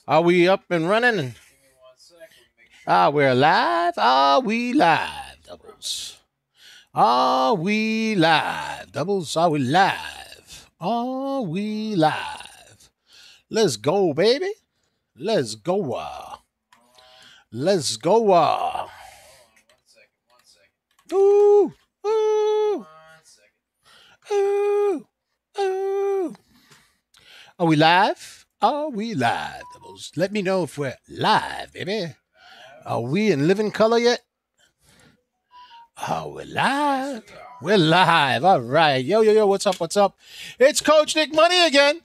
Are we up and running? We're live. Are we live, doubles? Are we live, doubles? Are we live? Are we live? Let's go, baby. Let's go. Let's go. Ooh, ooh, ooh, ooh. Are we live? Are we live, doubles? Let me know if we're live, baby. Are we in living color yet? Oh, we're live. We're live. All right. Yo, yo, yo. What's up? What's up? It's Coach Nick Money again.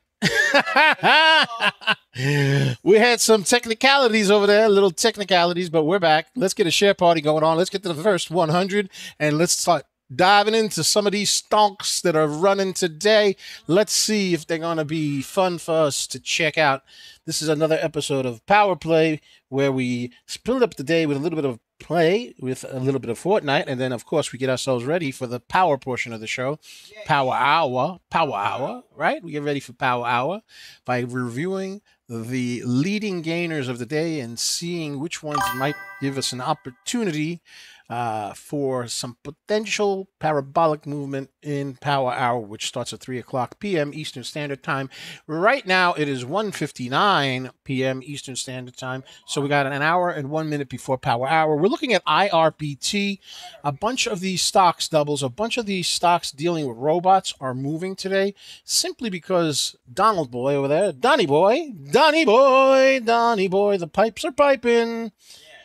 We had some technicalities over there, little technicalities, but we're back. Let's get a share party going on. Let's get to the first 100 and let's start diving into some of these stonks that are running today. Let's see if they're going to be fun for us to check out. This is another episode of Power Play where we split up the day with a little bit of play with a little bit of Fortnite, and then of course we get ourselves ready for the power portion of the show. Power hour, right? We get ready for power hour by reviewing the leading gainers of the day and seeing which ones might give us an opportunity for some potential parabolic movement in power hour, which starts at 3 o'clock p.m. Eastern Standard Time. Right now, it is 1:59 p.m. Eastern Standard Time, so we got an hour and 1 minute before power hour. We're looking at IRBT. A bunch of these stocks, doubles, a bunch of these stocks dealing with robots are moving today simply because Donald Boy over there, Donnie Boy, the pipes are piping.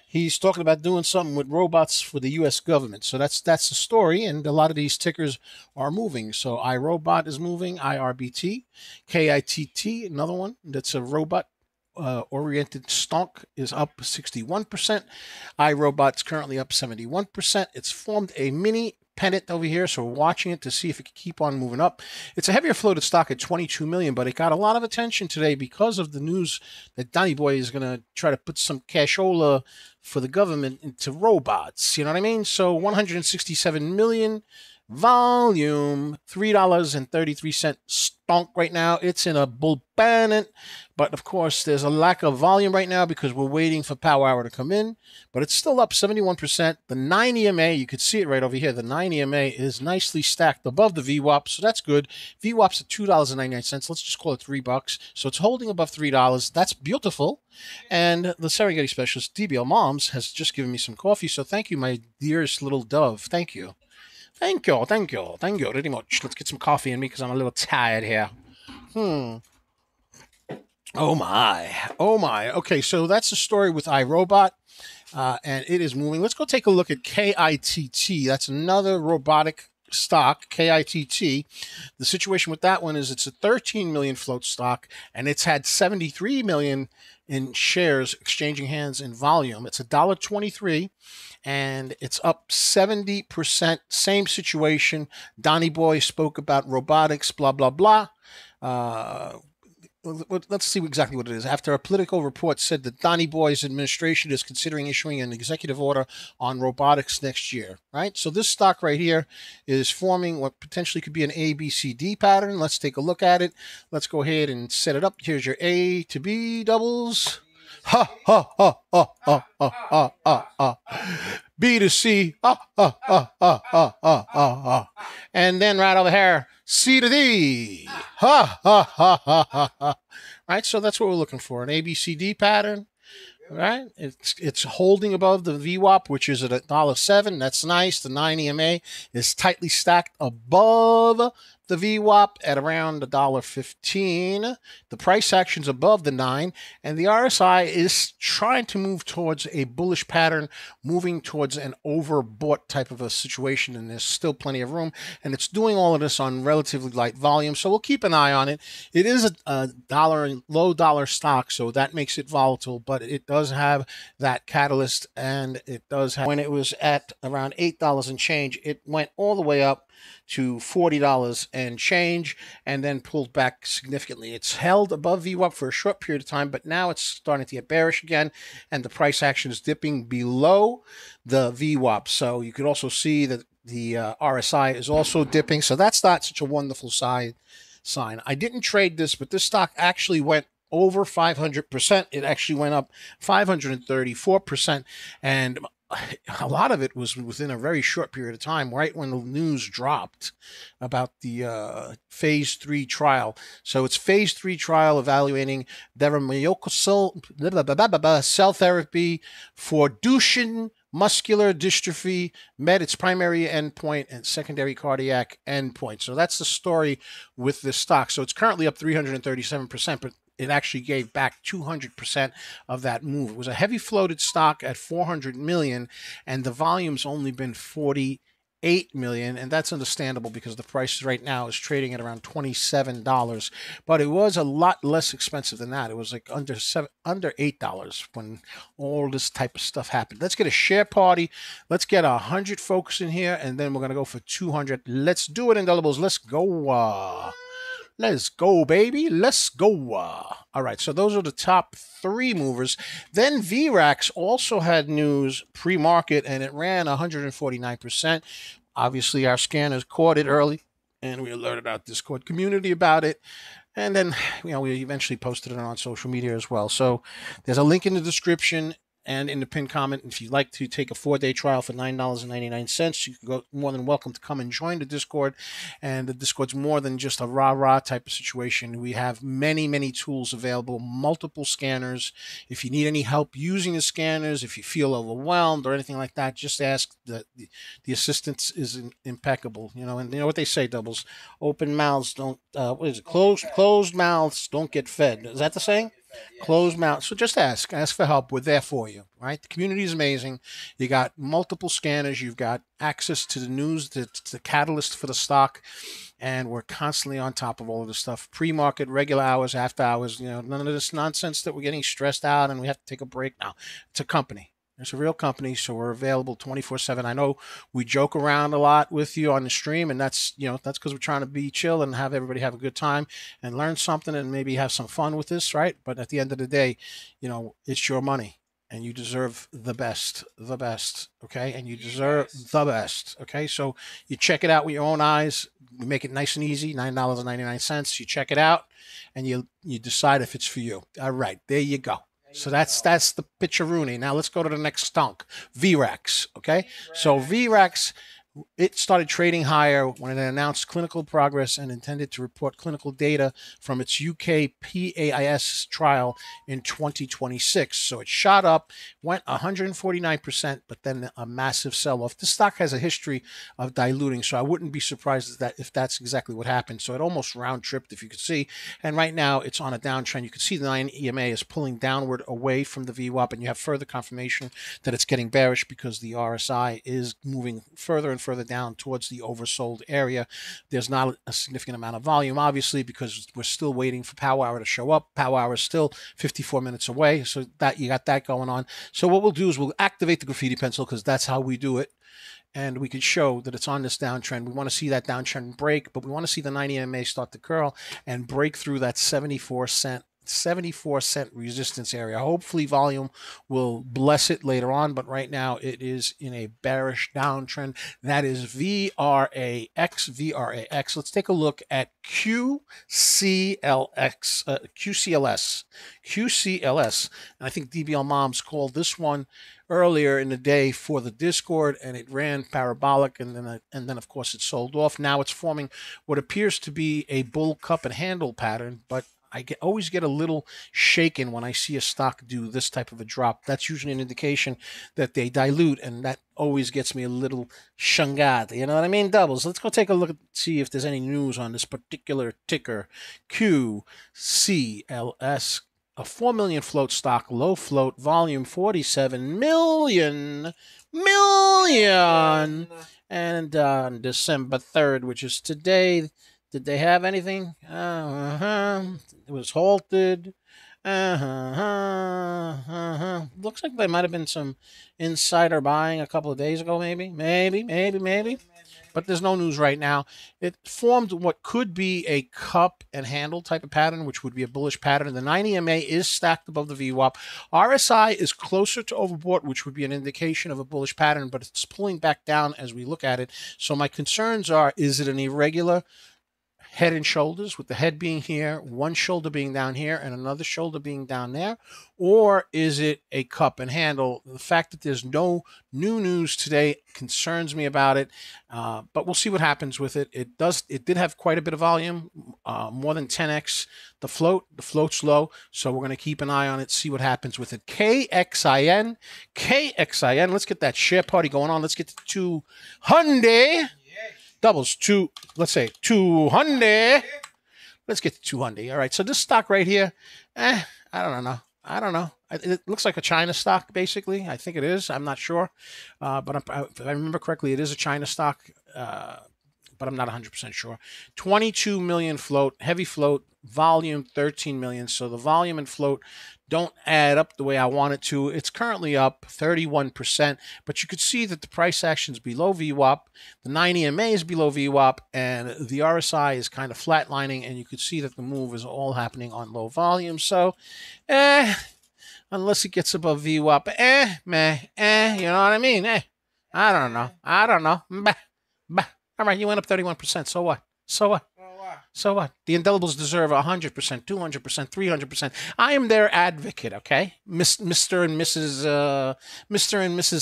He's talking about doing something with robots for the U.S. government. So that's the story, and a lot of these tickers are moving. So iRobot is moving, IRBT, KITT, another one that's a robot oriented stonk is up 61%. iRobot's currently up 71%. It's formed a mini pennant over here, so we're watching it to see if it can keep on moving up. It's a heavier floated stock at 22 million, but it got a lot of attention today because of the news that Donny Boy is going to try to put some cashola for the government into robots. You know what I mean? So 167 million volume, $3.33 stonk right now. It's in a bull pennant, but of course there's a lack of volume right now because we're waiting for power hour to come in, but it's still up 71%. The 9 EMA, you could see it right over here. The 9 EMA is nicely stacked above the VWAP, so that's good. VWAP's at $2.99. Let's just call it $3. So it's holding above $3. That's beautiful. And the Serengeti specialist, DBL Moms, has just given me some coffee. So thank you, my dearest little dove. Thank you. Thank you very much. Let's get some coffee in me because I'm a little tired here. Oh my. Okay, so that's the story with iRobot, and it is moving. Let's go take a look at KITT. That's another robotic stock, KITT. The situation with that one is it's a 13 million float stock, and it's had 73 million in shares exchanging hands in volume. It's $1.23. And it's up 70%. Same situation. Donnie Boy spoke about robotics, blah, blah, blah. Let's see exactly what it is. After a political report said that Donnie Boy's administration is considering issuing an executive order on robotics next year, right? So this stock right here is forming what potentially could be an ABCD pattern. Let's take a look at it. Let's go ahead and set it up. Here's your A to B doubles. Ha ha ha ha ha ha ha ha ha. B to C. Ha ha ha ha ha ha ha. And then right over here, C to D. Ha ha ha ha ha ha. Right, so that's what we're looking for, an ABCD pattern. Right, it's holding above the VWAP, which is at $1.07. That's nice. The 9 EMA is tightly stacked above the VWAP at around $1.15. The price action's above the 9, and the RSI is trying to move towards a bullish pattern, moving towards an overbought type of a situation, and there's still plenty of room, and it's doing all of this on relatively light volume, so we'll keep an eye on it. It is a low dollar stock, so that makes it volatile, but it does have that catalyst, and it does have, when it was at around $8 and change, it went all the way up to $40 and change, and then pulled back significantly. It's held above VWAP for a short period of time, but now it's starting to get bearish again, and the price action is dipping below the VWAP. So you could also see that the RSI is also dipping. So that's not such a wonderful sign. I didn't trade this, but this stock actually went over 500%. It actually went up 534%. And a lot of it was within a very short period of time, right when the news dropped about the phase 3 trial. So it's phase 3 trial evaluating deramyocel cell therapy for Duchenne muscular dystrophy met its primary endpoint and secondary cardiac endpoint. So that's the story with this stock. So it's currently up 337%, but it actually gave back 200% of that move. It was a heavy floated stock at 400 million, and the volume's only been 48 million, and that's understandable because the price right now is trading at around $27. But it was a lot less expensive than that. It was like under $8 when all this type of stuff happened. Let's get a share party. Let's get 100 folks in here, and then we're gonna go for 200. Let's do it, Indelibles. Let's go. Let's go, baby. Let's go. All right, so those are the top 3 movers. Then VRAX also had news pre-market, and it ran 149%. Obviously, our scanners caught it early, and we alerted our Discord community about it. And then, we eventually posted it on social media as well. So there's a link in the description and in the pinned comment. If you'd like to take a 4-day trial for $9.99, you can go, more than welcome to come and join the Discord. And the Discord's more than just a rah-rah type of situation. We have many, many tools available, multiple scanners. If you need any help using the scanners, if you feel overwhelmed or anything like that, just ask. The assistance is impeccable. And you know what they say, Doubles? Open mouths don't, what is it? Closed mouths don't get fed. Is that the saying? Closed mouth. So just ask for help. We're there for you, right? The community is amazing. You got multiple scanners. You've got access to the news, the catalyst for the stock, and we're constantly on top of all of this stuff. Pre-market, regular hours, after hours. None of this nonsense that we're getting stressed out and we have to take a break. Now, it's a company. It's a real company, so we're available 24/7. I know we joke around a lot with you on the stream, and that's because we're trying to be chill and have everybody have a good time and learn something and maybe have some fun with this, right? But at the end of the day, it's your money and you deserve the best, okay? And you deserve the best, okay? So you check it out with your own eyes. We make it nice and easy, $9.99. You check it out and you decide if it's for you. All right, there you go. So that's the pitcheroonie. Now let's go to the next stunk, VRAX. Okay, so VRAX, it started trading higher when it announced clinical progress and intended to report clinical data from its UK PAIS trial in 2026. So it shot up, went 149%, but then a massive sell-off. This stock has a history of diluting, so I wouldn't be surprised if that's exactly what happened. So it almost round-tripped, if you could see. And right now, it's on a downtrend. You can see the 9 EMA is pulling downward away from the VWAP, and you have further confirmation that it's getting bearish because the RSI is moving further and further down towards the oversold area. There's not a significant amount of volume, obviously, because we're still waiting for Power Hour to show up. Power Hour is still 54 minutes away, so that you got that going on. So what we'll do is we'll activate the graffiti pencil because that's how we do it. And we can show that it's on this downtrend. We want to see that downtrend break, but we want to see the 90 EMA start to curl and break through that 74-cent resistance area. Hopefully volume will bless it later on, but right now it is in a bearish downtrend. That is VRAX. Let's take a look at QCLS. And I think DBL Moms called this one earlier in the day for the Discord, and it ran parabolic, and then of course it sold off. Now it's forming what appears to be a bull cup and handle pattern, but I always get a little shaken when I see a stock do this type of a drop. That's usually an indication that they dilute, and that always gets me a little shangad. You know what I mean? Doubles. Let's go take a look and see if there's any news on this particular ticker. QCLS, a 4 million float stock, low float, volume 47 million. And on December 3rd, which is today, did they have anything? It was halted. Looks like there might have been some insider buying a couple of days ago, maybe. But there's no news right now. It formed what could be a cup and handle type of pattern, which would be a bullish pattern. The 9 EMA is stacked above the VWAP. RSI is closer to overbought, which would be an indication of a bullish pattern, but it's pulling back down as we look at it. So my concerns are, is it an irregular head and shoulders, with the head being here, one shoulder being down here, and another shoulder being down there? Or is it a cup and handle? The fact that there's no new news today concerns me about it, but we'll see what happens with it. It did have quite a bit of volume, more than 10x the float. The float's low, so we're going to keep an eye on it, see what happens with it. KXIN. Let's get that share party going on. Let's get to 200. Doubles, let's say 200. Let's get to 200. All right, so this stock right here, I don't know. It looks like a China stock, basically. I think it is. I'm not sure. But if I remember correctly, it is a China stock, but I'm not 100% sure. 22 million float, heavy float, volume 13 million. So the volume and float don't add up the way I want it to. It's currently up 31%, but you could see that the price action is below VWAP, the 90 MA is below VWAP, and the RSI is kind of flatlining, and you could see that the move is all happening on low volume. So, unless it gets above VWAP, you know what I mean? I don't know. Bah. All right, you went up 31%. So what? So what? The indelibles deserve 100%, 200%, 300%. I am their advocate, okay? Mr. and Mrs.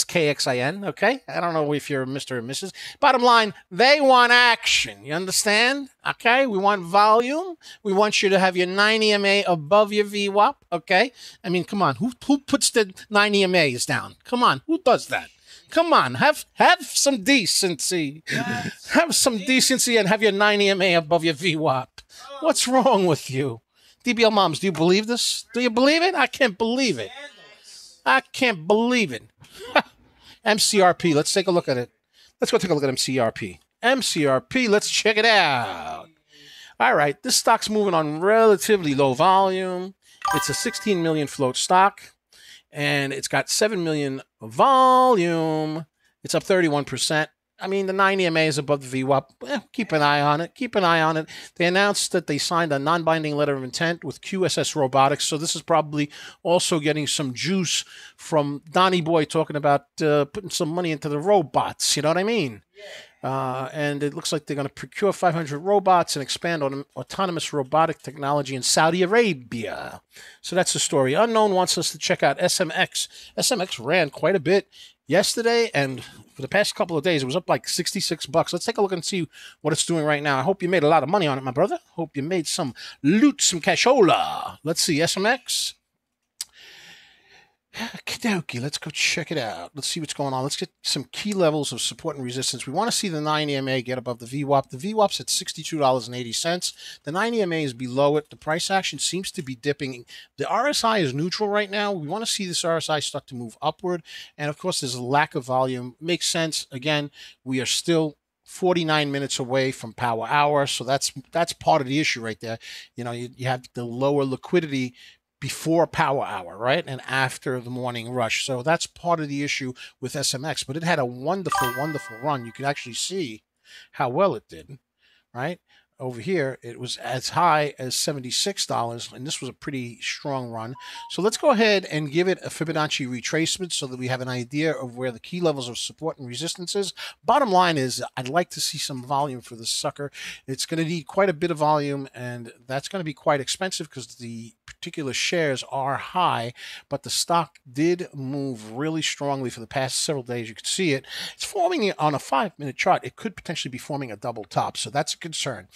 KXIN, okay? I don't know if you're Mr. and Mrs. Bottom line, they want action. You understand? Okay? We want volume. We want you to have your 90 MA above your VWAP, okay? I mean, come on. Who puts the 90 MAs down? Come on. Who does that? Come on, have some decency. Yes. Have some decency and have your 90 MA above your VWAP. What's wrong with you? DBL moms, do you believe this? Do you believe it? I can't believe it. I can't believe it. MCRP, let's take a look at it. Let's go take a look at MCRP. MCRP, let's check it out. All right, this stock's moving on relatively low volume. It's a 16 million float stock. And it's got 7 million volume. It's up 31%. I mean, the 90 MA is above the VWAP. Keep an eye on it. Keep an eye on it. They announced that they signed a non-binding letter of intent with QSS Robotics. So this is probably also getting some juice from Donnie Boy talking about putting some money into the robots. You know what I mean? And it looks like they're going to procure 500 robots and expand on autonomous robotic technology in Saudi Arabia. So that's the story. Unknown wants us to check out SMX. SMX ran quite a bit yesterday, and for the past couple of days, it was up like 66 bucks. Let's take a look and see what it's doing right now. I hope you made a lot of money on it, my brother. Hope you made some loot, some cashola. Let's see, SMX. Okey-dokey, let's go check it out. Let's see what's going on. Let's get some key levels of support and resistance. We want to see the 90 MA get above the VWAP. The VWAP's at $62.80. The 90 MA is below it. The price action seems to be dipping. The RSI is neutral right now. We want to see this RSI start to move upward. And of course, there's a lack of volume. Makes sense. Again, we are still 49 minutes away from power hour. So that's part of the issue right there. You know, you have the lower liquidity before power hour, right? And after the morning rush. So that's part of the issue with SMX, but it had a wonderful, wonderful run. You can actually see how well it did, right? Over here, it was as high as $76, and this was a pretty strong run. So let's go ahead and give it a Fibonacci retracement so that we have an idea of where the key levels of support and resistance is. Bottom line is I'd like to see some volume for this sucker. It's going to need quite a bit of volume, and that's going to be quite expensive because the particular shares are high, but the stock did move really strongly for the past several days. You can see it. It's forming on a 5-minute chart. It could potentially be forming a double top, so that's a concern.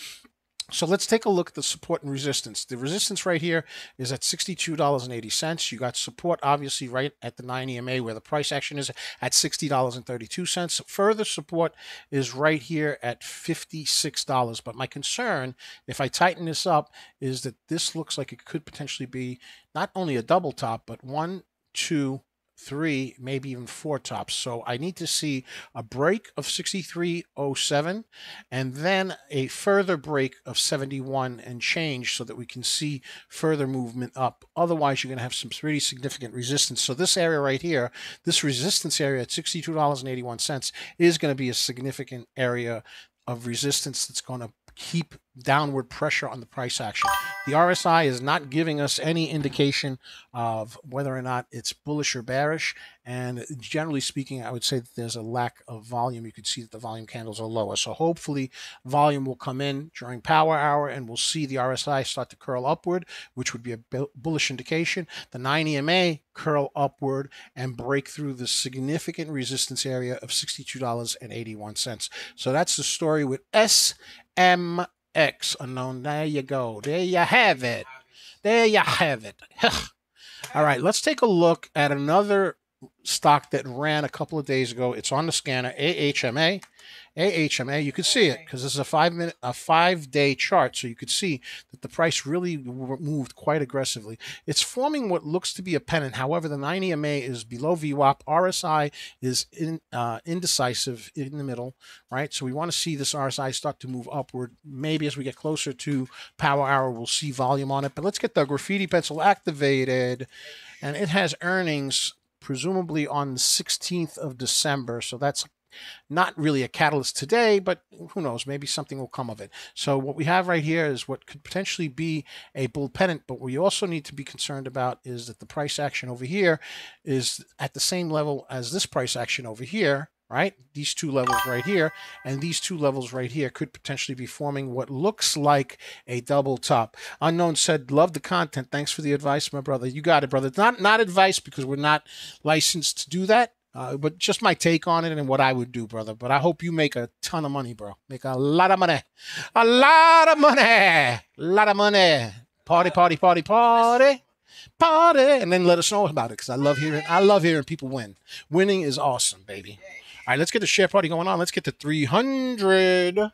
So let's take a look at the support and resistance. The resistance right here is at $62.80. You got support, obviously, right at the 90 MA where the price action is at $60.32. Further support is right here at $56. But my concern, if I tighten this up, is that this looks like it could potentially be not only a double top, but 1, 2, 3, maybe even 4 tops. So I need to see a break of 63.07 and then a further break of 71 and change so that we can see further movement up. Otherwise, you're going to have some pretty significant resistance. So this area right here, this resistance area at $62.81 is going to be a significant area of resistance that's going to keep downward pressure on the price action. The RSI is not giving us any indication of whether or not it's bullish or bearish. And generally speaking, I would say that there's a lack of volume. You can see that the volume candles are lower. So hopefully volume will come in during power hour and we'll see the RSI start to curl upward, which would be a bullish indication. The 9 EMA curl upward and break through the significant resistance area of $62.81. So that's the story with SMX unknown. There you go. There you have it. There you have it. All right, let's take a look at another stock that ran a couple of days ago. It's on the scanner, AHMA. AHMA, you could see it because this is a 5-day chart, so you could see that the price really moved quite aggressively. It's forming what looks to be a pennant. However, the 9 EMA is below VWAP. RSI is indecisive in the middle, right? So we want to see this RSI start to move upward. Maybe as we get closer to power hour, we'll see volume on it. But let's get the graffiti pencil activated, and it has earnings presumably on the 16th of December. So that's not really a catalyst today, but who knows, maybe something will come of it. So what we have right here is what could potentially be a bull pennant, but what we also need to be concerned about is that the price action over here is at the same level as this price action over here, right? These two levels right here and these two levels right here could potentially be forming what looks like a double top. Unknown said, love the content. Thanks for the advice, my brother. You got it, brother. It's not advice because we're not licensed to do that. But just my take on it and what I would do, brother. But I hope you make a ton of money, bro. Make a lot of money. A lot of money. A lot of money. Party, party, party, party. Party. And then let us know about it because I love hearing people win. Winning is awesome, baby. All right, let's get the share party going on. Let's get to 300.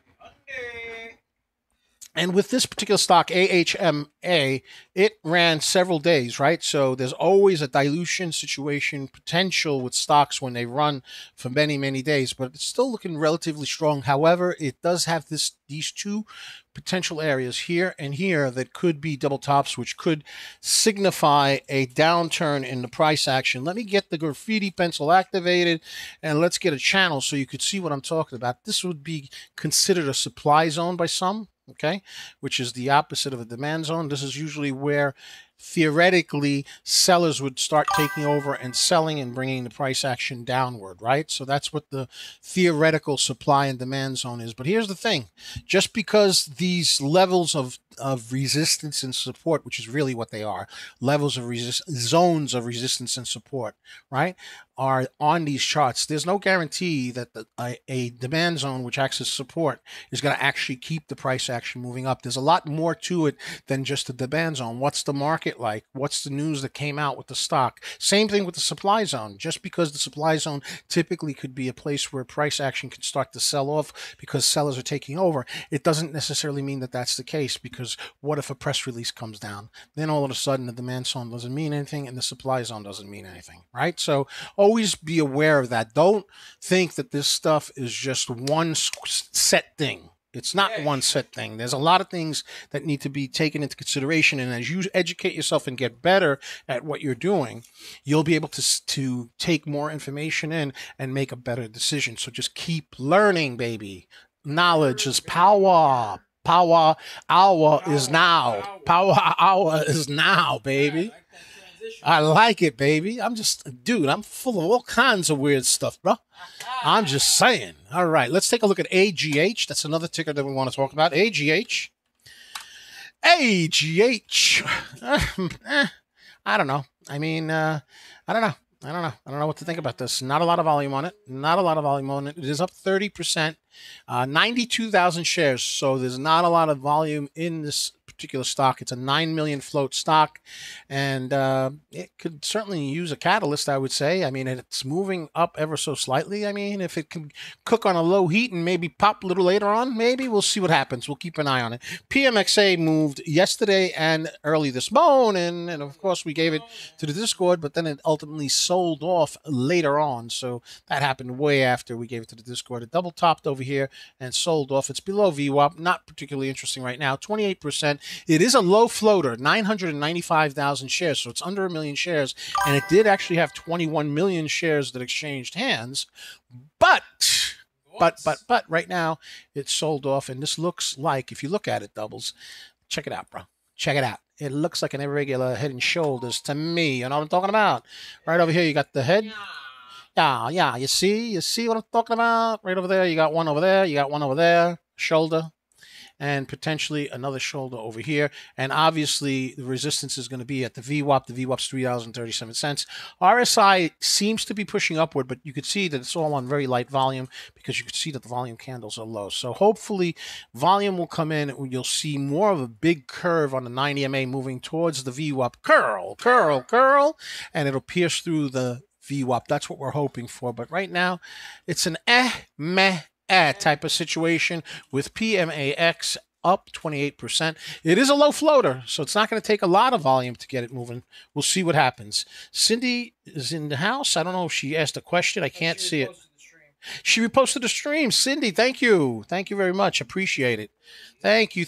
And with this particular stock, AHMA, it ran several days, right? So there's always a dilution situation potential with stocks when they run for many, many days, but it's still looking relatively strong. However, it does have these two potential areas here and here that could be double tops, which could signify a downturn in the price action. Let me get the graffiti pencil activated and let's get a channel so you could see what I'm talking about. This would be considered a supply zone by some. Okay, which is the opposite of a demand zone. This is usually where theoretically sellers would start taking over and selling and bringing the price action downward, right? So that's what the theoretical supply and demand zone is. But here's the thing, just because these levels of resistance and support, which is really what they are, levels of zones of resistance and support, right, are on these charts, there's no guarantee that a demand zone which acts as support is going to actually keep the price action moving up. There's a lot more to it than just the demand zone. What's the market like? What's the news that came out with the stock? Same thing with the supply zone. Just because the supply zone typically could be a place where price action can start to sell off because sellers are taking over, it doesn't necessarily mean that that's the case, because what if a press release comes down? Then all of a sudden the demand zone doesn't mean anything and the supply zone doesn't mean anything, right? So always be aware of that. Don't think that this stuff is just one set thing. It's not one set thing. There's a lot of things that need to be taken into consideration. And as you educate yourself and get better at what you're doing, you'll be able to take more information in and make a better decision. So just keep learning, baby. Knowledge is power. Power hour is now. Power hour is now, baby. I like it, baby. I'm full of all kinds of weird stuff, bro. I'm just saying. All right, let's take a look at AGH. That's another ticker that we want to talk about. AGH. AGH. I don't know. I mean, I don't know. I don't know what to think about this. Not a lot of volume on it. Not a lot of volume on it. It is up 30%. 92,000 shares. So there's not a lot of volume in this particular stock. It's a 9 million float stock, and it could certainly use a catalyst, I would say. I mean, it's moving up ever so slightly. I mean, if it can cook on a low heat and maybe pop a little later on, maybe we'll see what happens. We'll keep an eye on it. PMXA moved yesterday and early this morning, and of course we gave it to the Discord, but then it ultimately sold off later on. So that happened way after we gave it to the Discord. It double topped over here and sold off. It's below VWAP, not particularly interesting right now, 28%. It is a low floater, 995,000 shares, so it's under 1 million shares, and it did actually have 21 million shares that exchanged hands. But but right now it's sold off, and this looks like, if you look at it, Doubles, check it out, bro. Check it out. It looks like an irregular Head and Shoulders to me. You know what I'm talking about? Right over here, you got the head. Yeah. You see what I'm talking about? Right over there, you got one over there. You got one over there. Shoulder. And potentially another shoulder over here. And obviously, the resistance is going to be at the VWAP. The VWAP's $3.37. RSI seems to be pushing upward, but you could see that it's all on very light volume because you could see that the volume candles are low. So hopefully, volume will come in. You'll see more of a big curve on the 90 MA moving towards the VWAP. Curl. And it'll pierce through the VWAP. That's what we're hoping for. But right now, it's an meh type of situation with PMAX up 28%. It is a low floater, so it's not going to take a lot of volume to get it moving. We'll see what happens. Cindy is in the house. I don't know if she asked a question. I can't see it. She reposted the stream. Cindy, thank you. Thank you very much. Appreciate it. Thank you.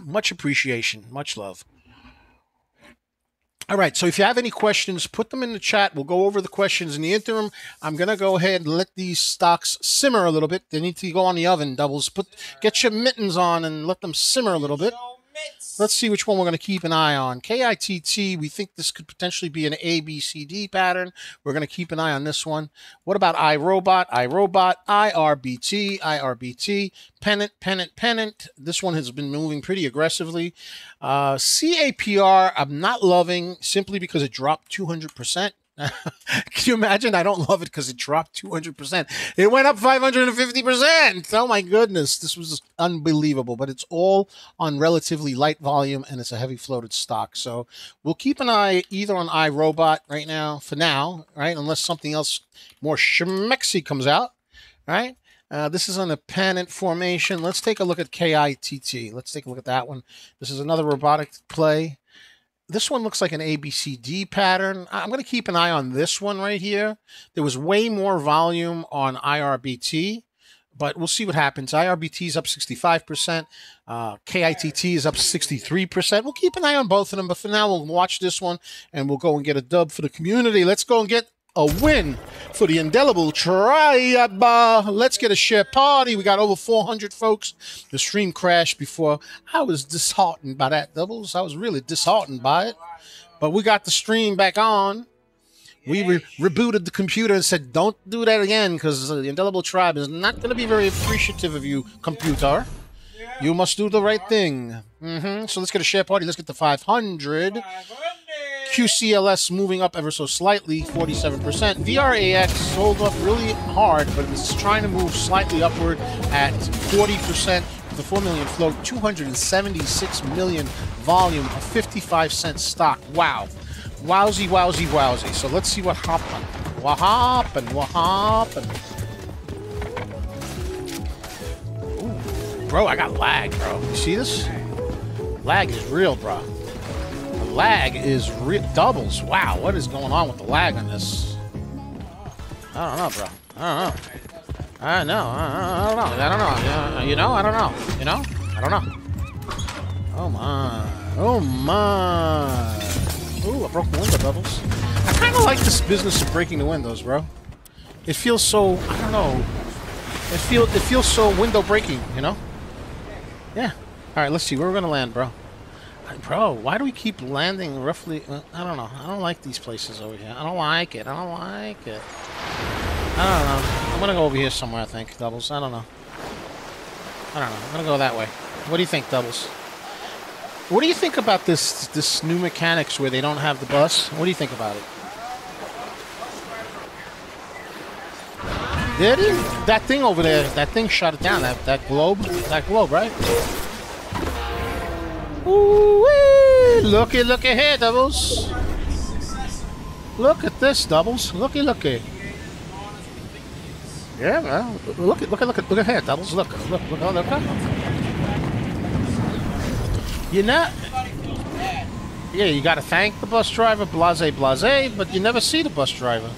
Much appreciation. Much love. All right, so if you have any questions, put them in the chat. We'll go over the questions. In the interim, I'm going to go ahead and let these stocks simmer a little bit. They need to go on the oven, Doubles. Get your mittens on and let them simmer a little bit. Let's see which one we're going to keep an eye on. KITT, we think this could potentially be an ABCD pattern. We're going to keep an eye on this one. What about iRobot? IRBT, pennant. This one has been moving pretty aggressively. CAPR, I'm not loving simply because it dropped 200%. Can you imagine? I don't love it because it dropped 200%. It went up 550%. Oh my goodness. This was unbelievable, but it's all on relatively light volume and it's a heavy floated stock. So we'll keep an eye either on iRobot right now, for now, right? Unless something else more schmexy comes out, right? This is on a pennant formation. Let's take a look at KITT. Let's take a look at that one. This is another robotic play. This one looks like an ABCD pattern. I'm going to keep an eye on this one right here. There was way more volume on IRBT, but we'll see what happens. IRBT is up 65%. KITT is up 63%. We'll keep an eye on both of them, but for now, we'll watch this one, and we'll go and get a dub for the community. Let's go and get a win for the indelible tribe. Let's get a share party. We got over 400 folks. The stream crashed before. I was disheartened by that, Doubles. I was really disheartened by it. But we got the stream back on. We rebooted the computer and said, don't do that again, because the indelible tribe is not going to be very appreciative of you, computer. You must do the right thing. So let's get a share party. Let's get the 500. QCLS moving up ever so slightly, 47%. VRAX sold up really hard, but it's trying to move slightly upward at 40%. With a 4 million float, 276 million volume, a 55-cent stock. Wow. Wowzy. So let's see what happened. What happened? Ooh, bro, I got lag, bro. You see this? Lag is real, bro. Lag is Doubles. Wow, what is going on with the lag on this? I don't know, bro. I don't know. Oh my. Ooh, I broke the window, Doubles. I kind of like this business of breaking the windows, bro. It feels so, I don't know. It feels so window breaking, you know? Yeah. All right, let's see where we're gonna land, bro. Bro, why do we keep landing roughly? I don't know. I don't like these places over here. I don't like it. I don't know. I'm going to go over here somewhere, I think, Doubles. I don't know. I'm going to go that way. What do you think, Doubles? What do you think about this new mechanics where they don't have the bus? What do you think about it? Did he? That thing over there, that thing shut it down. That globe, right? Ooh-wee! Looky here, Doubles. Look at this, Doubles. Looky. Yeah, man. Look at here, Doubles. Look. You know. Yeah, you got to thank the bus driver, blase, but you never see the bus driver.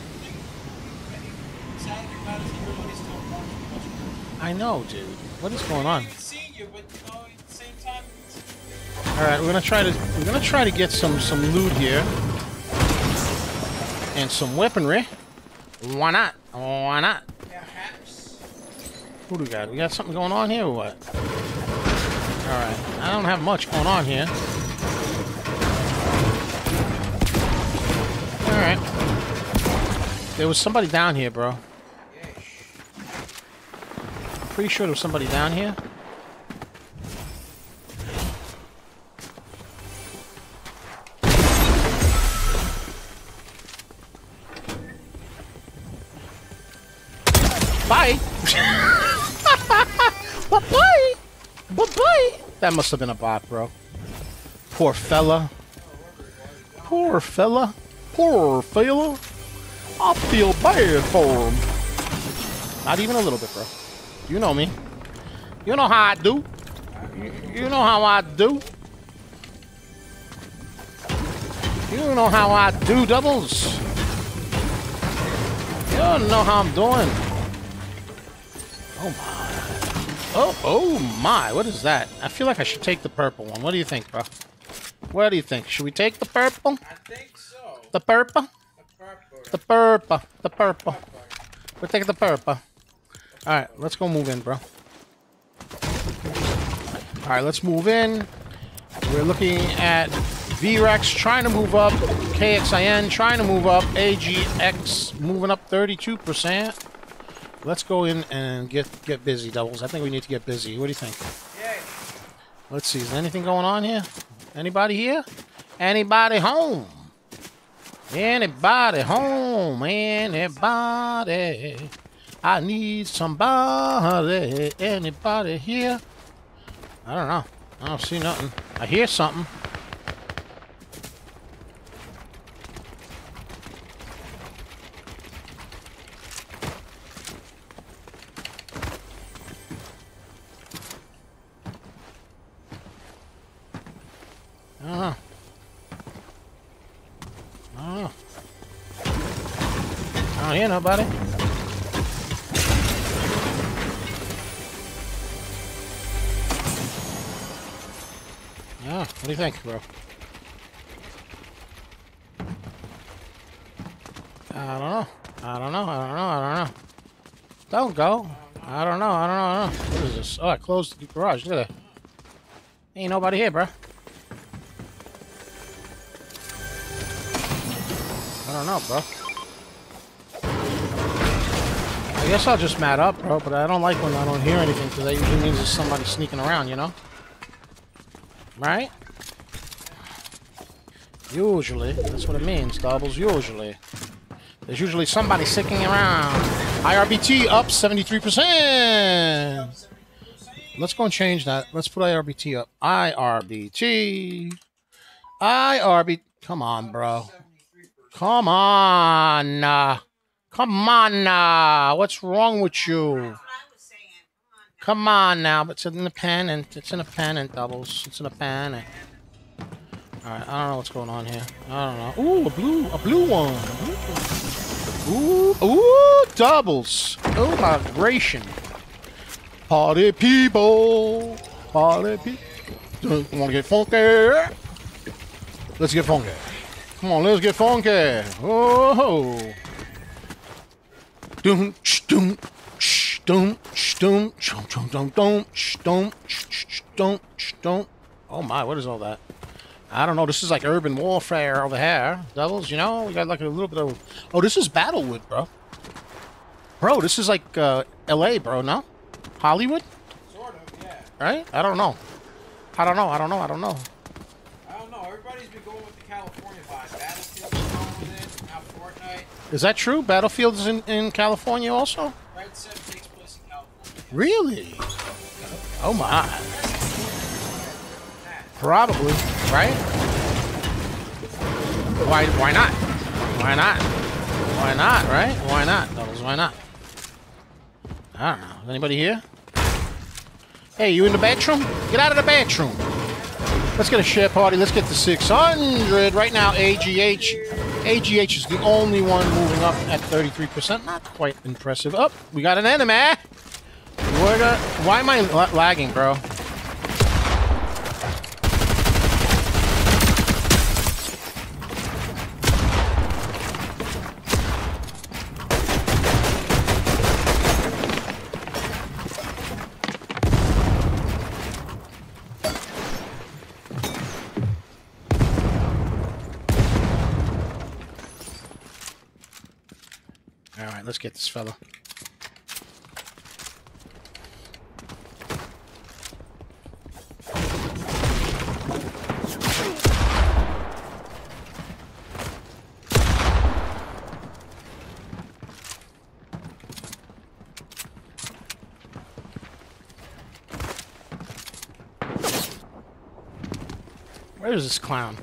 I know, dude. What is going on? All right, we're gonna try to get some loot here and some weaponry. Why not? Who do we got? We got something going on here or what? Alright. I don't have much going on here. Alright. There was somebody down here, bro. I'm pretty sure there was somebody down here. Bye! Bye-bye! Bye-bye! That must have been a bot, bro. Poor fella. Poor fella. Poor fella. I feel bad for him. Not even a little bit, bro. You know me. You know how I do. You know how I do. You know how I do, doubles. You don't know how I'm doing. Oh my. Oh my. What is that? I feel like I should take the purple one. What do you think, bro? What do you think? Should we take the purple? I think so. The purple? The purple. The purple. We're taking the purple. Alright, let's go move in, bro. Alright, let's move in. We're looking at VREX trying to move up. KXIN trying to move up. AGX moving up 32%. Let's go in and get busy, doubles. I think we need to get busy. What do you think? Yeah. Let's see. Is there anything going on here? Anybody here? Anybody home? Anybody home? Anybody? I need somebody. Anybody here? I don't know. I don't see nothing. I hear something. I don't know. I don't know. I don't hear nobody. Yeah, what do you think, bro? I don't know. I don't know. I don't know. I don't know. Don't go. I don't know. I don't know. I don't know. What is this? Oh, I closed the garage. Look at that. Ain't nobody here, bro. I don't know, bro. I guess I'll just mat up, bro, but I don't like when I don't hear anything, because that usually means there's somebody sneaking around, you know? Right? Usually. That's what it means, doubles. Usually. There's usually somebody sticking around. IRBT up 73%! Let's go and change that. Let's put IRBT up. IRBT. IRBT. Come on, bro. Come on. Come on now. What's wrong with you? Come on now. But it's in the pennant. It's in a pennant, doubles. It's in a pennant. Alright, I don't know what's going on here. I don't know. Ooh, a blue one. Ooh, doubles. Oh, migration. Party people. Party people. Want to get funky? Let's get funky. Come on, let's get funky. Oh. Doom, doom, doom, doom, doom, doom, doom. Oh my, what is all that? I don't know. This is like urban warfare over here. Doubles, you know? We got like a little bit of... Oh, this is Battlewood, bro. Bro, this is like LA, bro, no? Hollywood? Sort of, yeah. Right? I don't know. I don't know. Everybody's been going with the California vibe. Battlefield's going with it. Now Fortnite. Is that true? Battlefield's in California also? Red 7 takes place in California. Really? Oh my. Probably, right? Why not? Why not? Why not, right? Why not? Doubles, why not? I don't know. Is anybody here? Hey, you in the bedroom? Get out of the bedroom. Let's get a share party. Let's get to 600. Right now, AGH is the only one moving up at 33%. Not quite impressive. Oh, we got an enemy. Why am I lagging, bro? All right, let's get this fella. Where is this clown?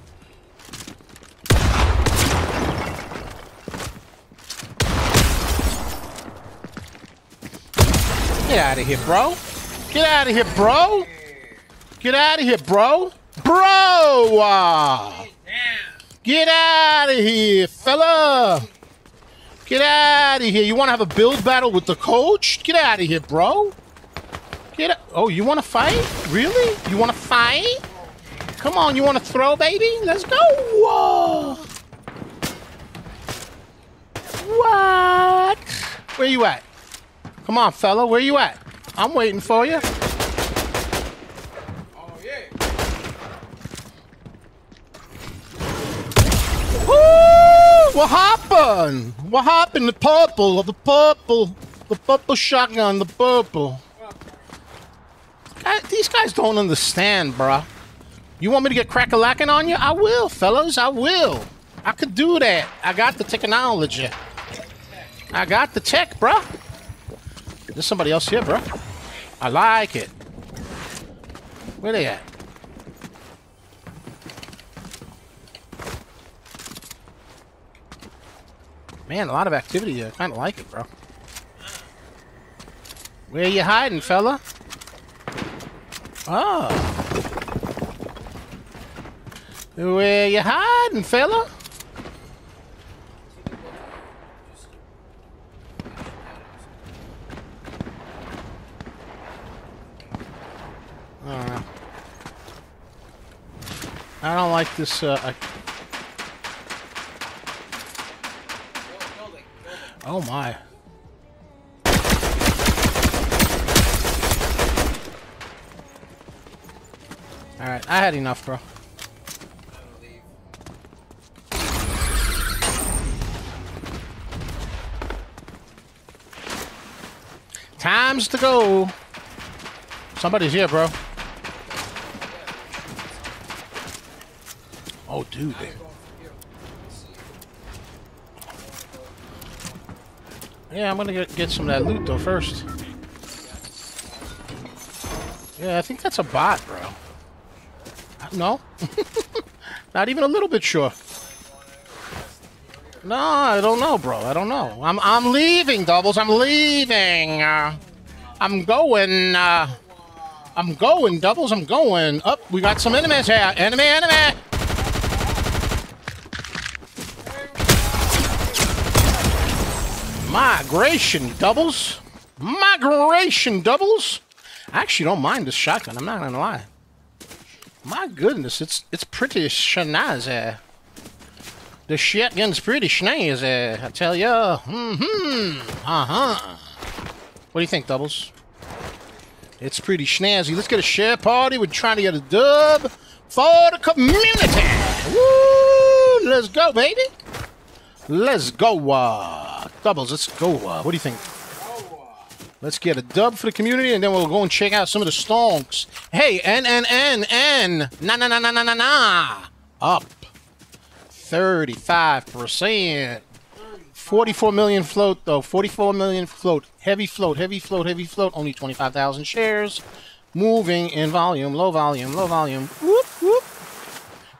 Get out of here, bro. Get out of here, bro. Get out of here, bro. Bro! Get out of here, fella. Get out of here. You want to have a build battle with the coach? Get out of here, bro. Get out. Oh, you want to fight? Really? You want to fight? Come on, you want to throw, baby? Let's go. Whoa. What? Where you at? Come on, fella. Where you at? I'm waiting for you. Oh, yeah. Woo! What happened? What happened? The purple. The purple. The purple shotgun. The purple. These guys don't understand, bruh. You want me to get crack-a-lacking on you? I will, fellas. I will. I could do that. I got the technology. I got the tech, bruh. There's somebody else here, bruh. I like it. Where they at? Man, a lot of activity here. I kind of like it, bro. Where you hiding, fella? Oh. Where you hiding, fella? I don't like this. Oh my. All right, I had enough, bro. Times to go. Somebody's here, bro. Oh, dude. Yeah, I'm gonna get some of that loot though first. Yeah, I think that's a bot, bro. No, not even a little bit sure. No, I don't know, bro. I don't know. I'm leaving, Doubles. I'm leaving. I'm going. I'm going, Doubles. I'm going. Up. We got some enemies here. Enemy, enemy. Migration, Doubles. Migration, Doubles. I actually don't mind this shotgun. I'm not gonna lie. My goodness, it's pretty snazzy. The shotgun's pretty snazzy, I tell ya. What do you think, Doubles? It's pretty snazzy. Let's get a share party. We're trying to get a dub for the community. Woo! Let's go, baby. Let's go, Doubles. Let's go. What do you think? Let's get a dub for the community, and then we'll go and check out some of the stonks. Hey, na. Up 35%. 44 million float, though. 44 million float. Heavy float, heavy float, heavy float. Only 25,000 shares. Moving in volume, low volume, low volume. Whoop, whoop.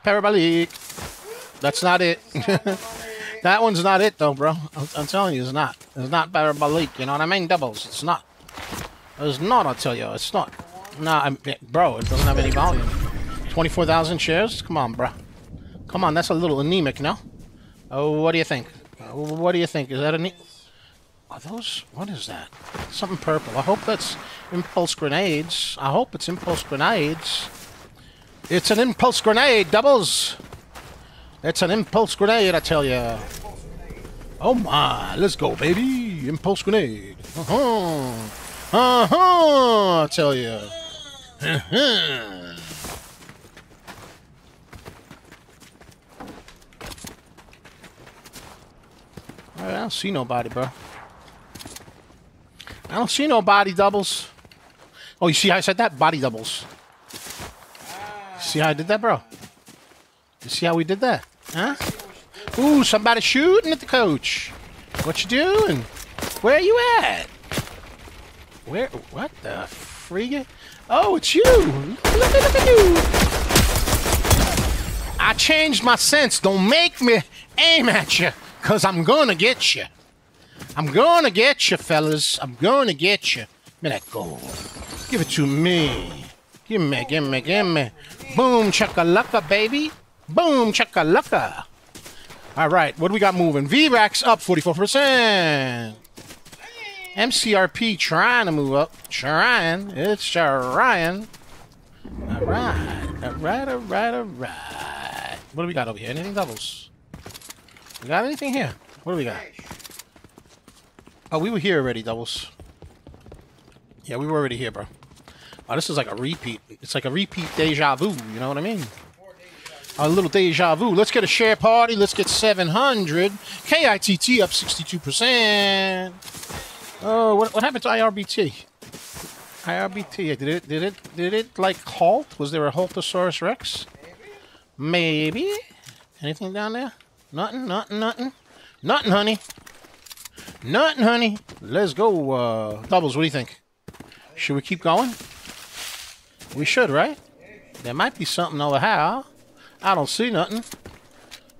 Parabolic. That's not it. That one's not it, though, bro. I'm telling you, it's not. It's not parabolic, you know what I mean? Doubles. It's not. It's not, I'll tell you. It's not. Nah, bro, it doesn't have any volume. 24,000 shares? Come on, bro. Come on, that's a little anemic, no? Oh, what do you think? What do you think? Is that are those... What is that? Something purple. I hope that's impulse grenades. I hope it's impulse grenades. It's an impulse grenade, Doubles. It's an impulse grenade, I tell ya. Oh my, let's go, baby. Impulse grenade. I tell ya. I don't see nobody, bro. I don't see no body doubles. Oh, you see how I said that? Body doubles. See how I did that, bro? You see how we did that? Huh? Ooh, somebody shooting at the coach. What you doing? Where you at? Where? What the freak? Oh, it's you. Look at you. I changed my sense. Don't make me aim at you, because I'm going to get you. I'm going to get you, fellas. I'm going to get you. Give me that gold. Give it to me. Give me. Boom, chakalaka, baby. Boom, chakalaka. All right, what do we got moving? VRAX up 44%. MCRP trying to move up. Trying. It's trying. All right. What do we got over here? Anything doubles? We got anything here? What do we got? Oh, we were here already, doubles. Yeah, we were already here, bro. Oh, this is like a repeat. It's like a repeat deja vu, you know what I mean? A little deja vu. Let's get a share party. Let's get 700. KITT up 62%. Oh, what happened to IRBT? IRBT, did it like halt? Was there a Haltosaurus Rex? Maybe. Anything down there? Nothing, honey. Nothing, honey. Let's go. Doubles, what do you think? Should we keep going? We should, right? There might be something over here. I don't see nothing.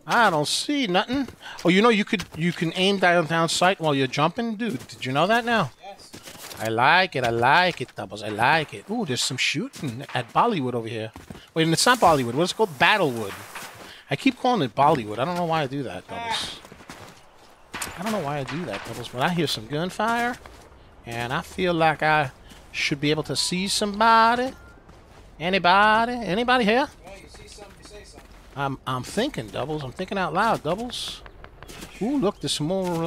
Oh, you know you can aim down sight while you're jumping, dude. Did you know that now? Yes. I like it, doubles. I like it. Ooh, there's some shooting at Bollywood over here. Wait, and it's not Bollywood. What's it called? Battlewood. I keep calling it Bollywood. I don't know why I do that, doubles. But I hear some gunfire, and I feel like I should be able to see somebody. Anybody here? Well, you see something, you say something. I'm thinking, doubles. I'm thinking out loud, doubles. Ooh, look, there's some more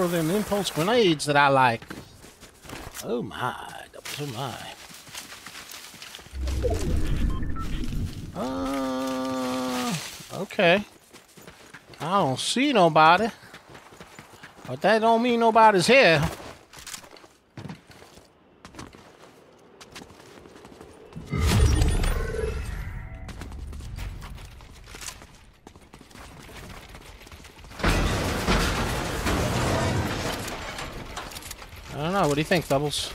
of them impulse grenades that I like. Oh my, doubles, oh my. Okay. I don't see nobody, but that don't mean nobody's here. I don't know. What do you think, doubles?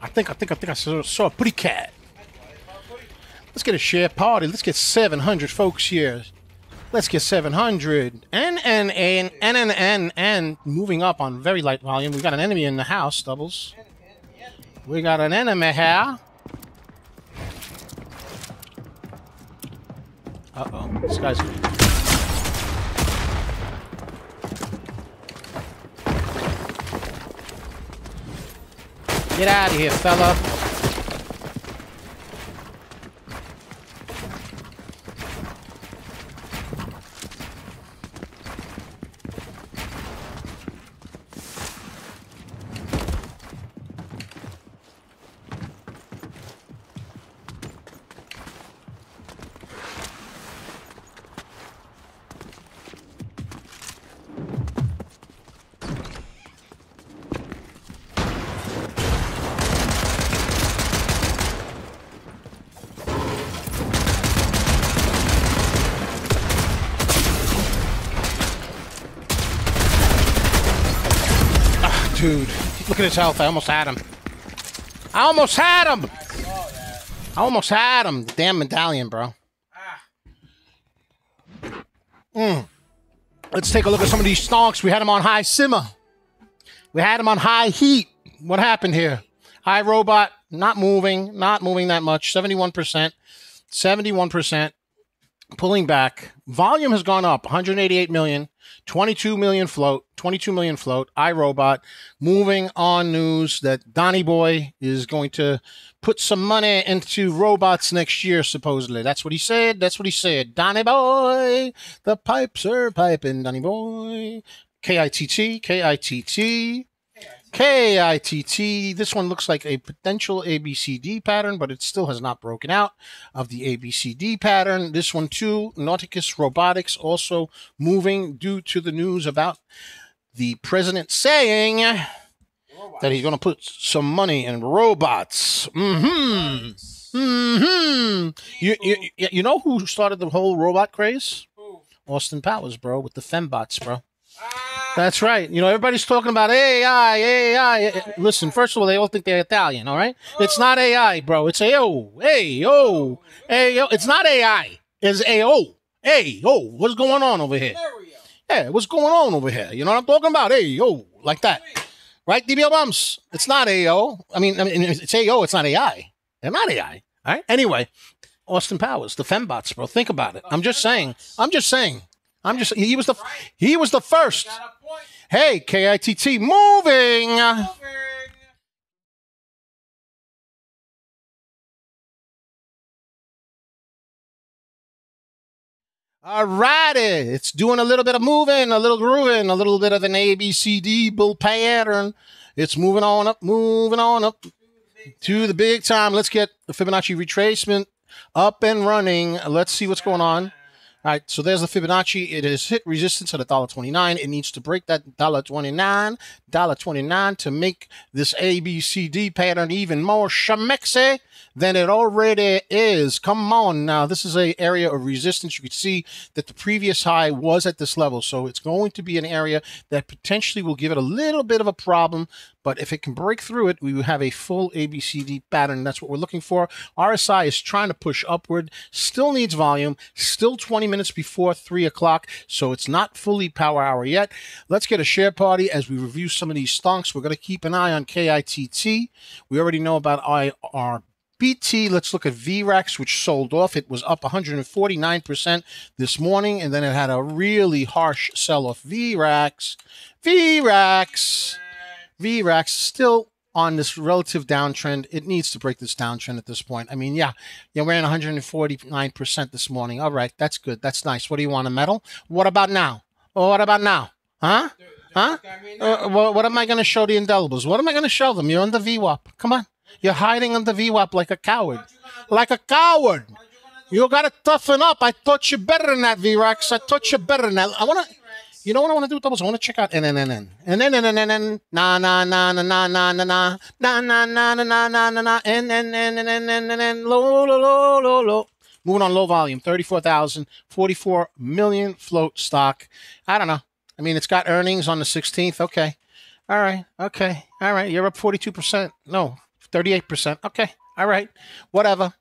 I think I saw a pretty cat. Let's get a share party. Let's get 700 folks here. Let's get 700. And moving up on very light volume. We got an enemy in the house, doubles. We got an enemy here. Uh-oh. This guy's... Get out of here, fella. Dude, look at his health. I almost had him. I almost had him! I saw that. I almost had him. The damn medallion, bro. Let's take a look at some of these stonks. We had them on high simmer. We had them on high heat. What happened here? High robot, not moving that much. 71%. 71%. Pulling back. Volume has gone up. 188 million. 22 million float. 22 million float. iRobot. Moving on news that Donny Boy is going to put some money into robots next year, supposedly. That's what he said. That's what he said. Donny Boy. The pipes are piping, Donny Boy. KITT. KITT. KITT. This one looks like a potential ABCD pattern, but it still has not broken out of the ABCD pattern. This one too, Nauticus Robotics, also moving due to the news about the president saying that he's going to put some money in robots. You know who started the whole robot craze? Who? Austin Powers, bro, with the fembots, bro. That's right. You know, everybody's talking about AI. Listen, first of all, they all think they're Italian, all right? It's not AI, bro. It's AO. AO. AO. It's not AI. It's AO. AO. What's going on over here? Yeah, what's going on over here? You know what I'm talking about? AO. Like that. Right, DBL Bums? It's not AO. I mean, it's AO. It's not AI. They're not AI. All right? Anyway, Austin Powers, the fembots, bro. Think about it. I'm just saying. He was the first. Hey, KITT moving. All righty. It's doing a little bit of moving, a little grooving, a little bit of an ABCD bull pattern. It's moving on up to the big time. Let's get the Fibonacci retracement up and running. Let's see what's going on. All right, so there's the Fibonacci. It has hit resistance at $1.29. It needs to break that $1.29 to make this ABCD pattern even more shamexy than it already is. Come on now. This is an area of resistance. You can see that the previous high was at this level, so it's going to be an area that potentially will give it a little bit of a problem, but if it can break through it, we will have a full ABCD pattern. That's what we're looking for. RSI is trying to push upward, still needs volume, still 20 minutes before 3 o'clock, so it's not fully power hour yet. Let's get a share party as we review some of these stonks. We're going to keep an eye on KITT. We already know about IRBT. Let's look at VRAX, which sold off. It was up 149% this morning, and then it had a really harsh sell-off. VRAX still on this relative downtrend. It needs to break this downtrend at this point. I mean, yeah, we're in 149% this morning. All right, that's good. That's nice. What do you want, a medal? What about now? What about now? Huh? What am I going to show the indelibles? What am I going to show them? You're on the VWAP. Come on. You're hiding on the VWAP like a coward. Like a coward. You got to toughen up. I thought you better than that, VRAX. I thought you better than that. You know what I want to do, doubles? I want to check out NNNN. NNNN. Na na na na na na na na na na na na na na na NNNN. Low. Moving on low volume, 34,000, 44 million float stock. I don't know. I mean, it's got earnings on the 16th. Okay. All right. Okay. All right. You're up 42%. No, 38%. Okay. All right. Whatever.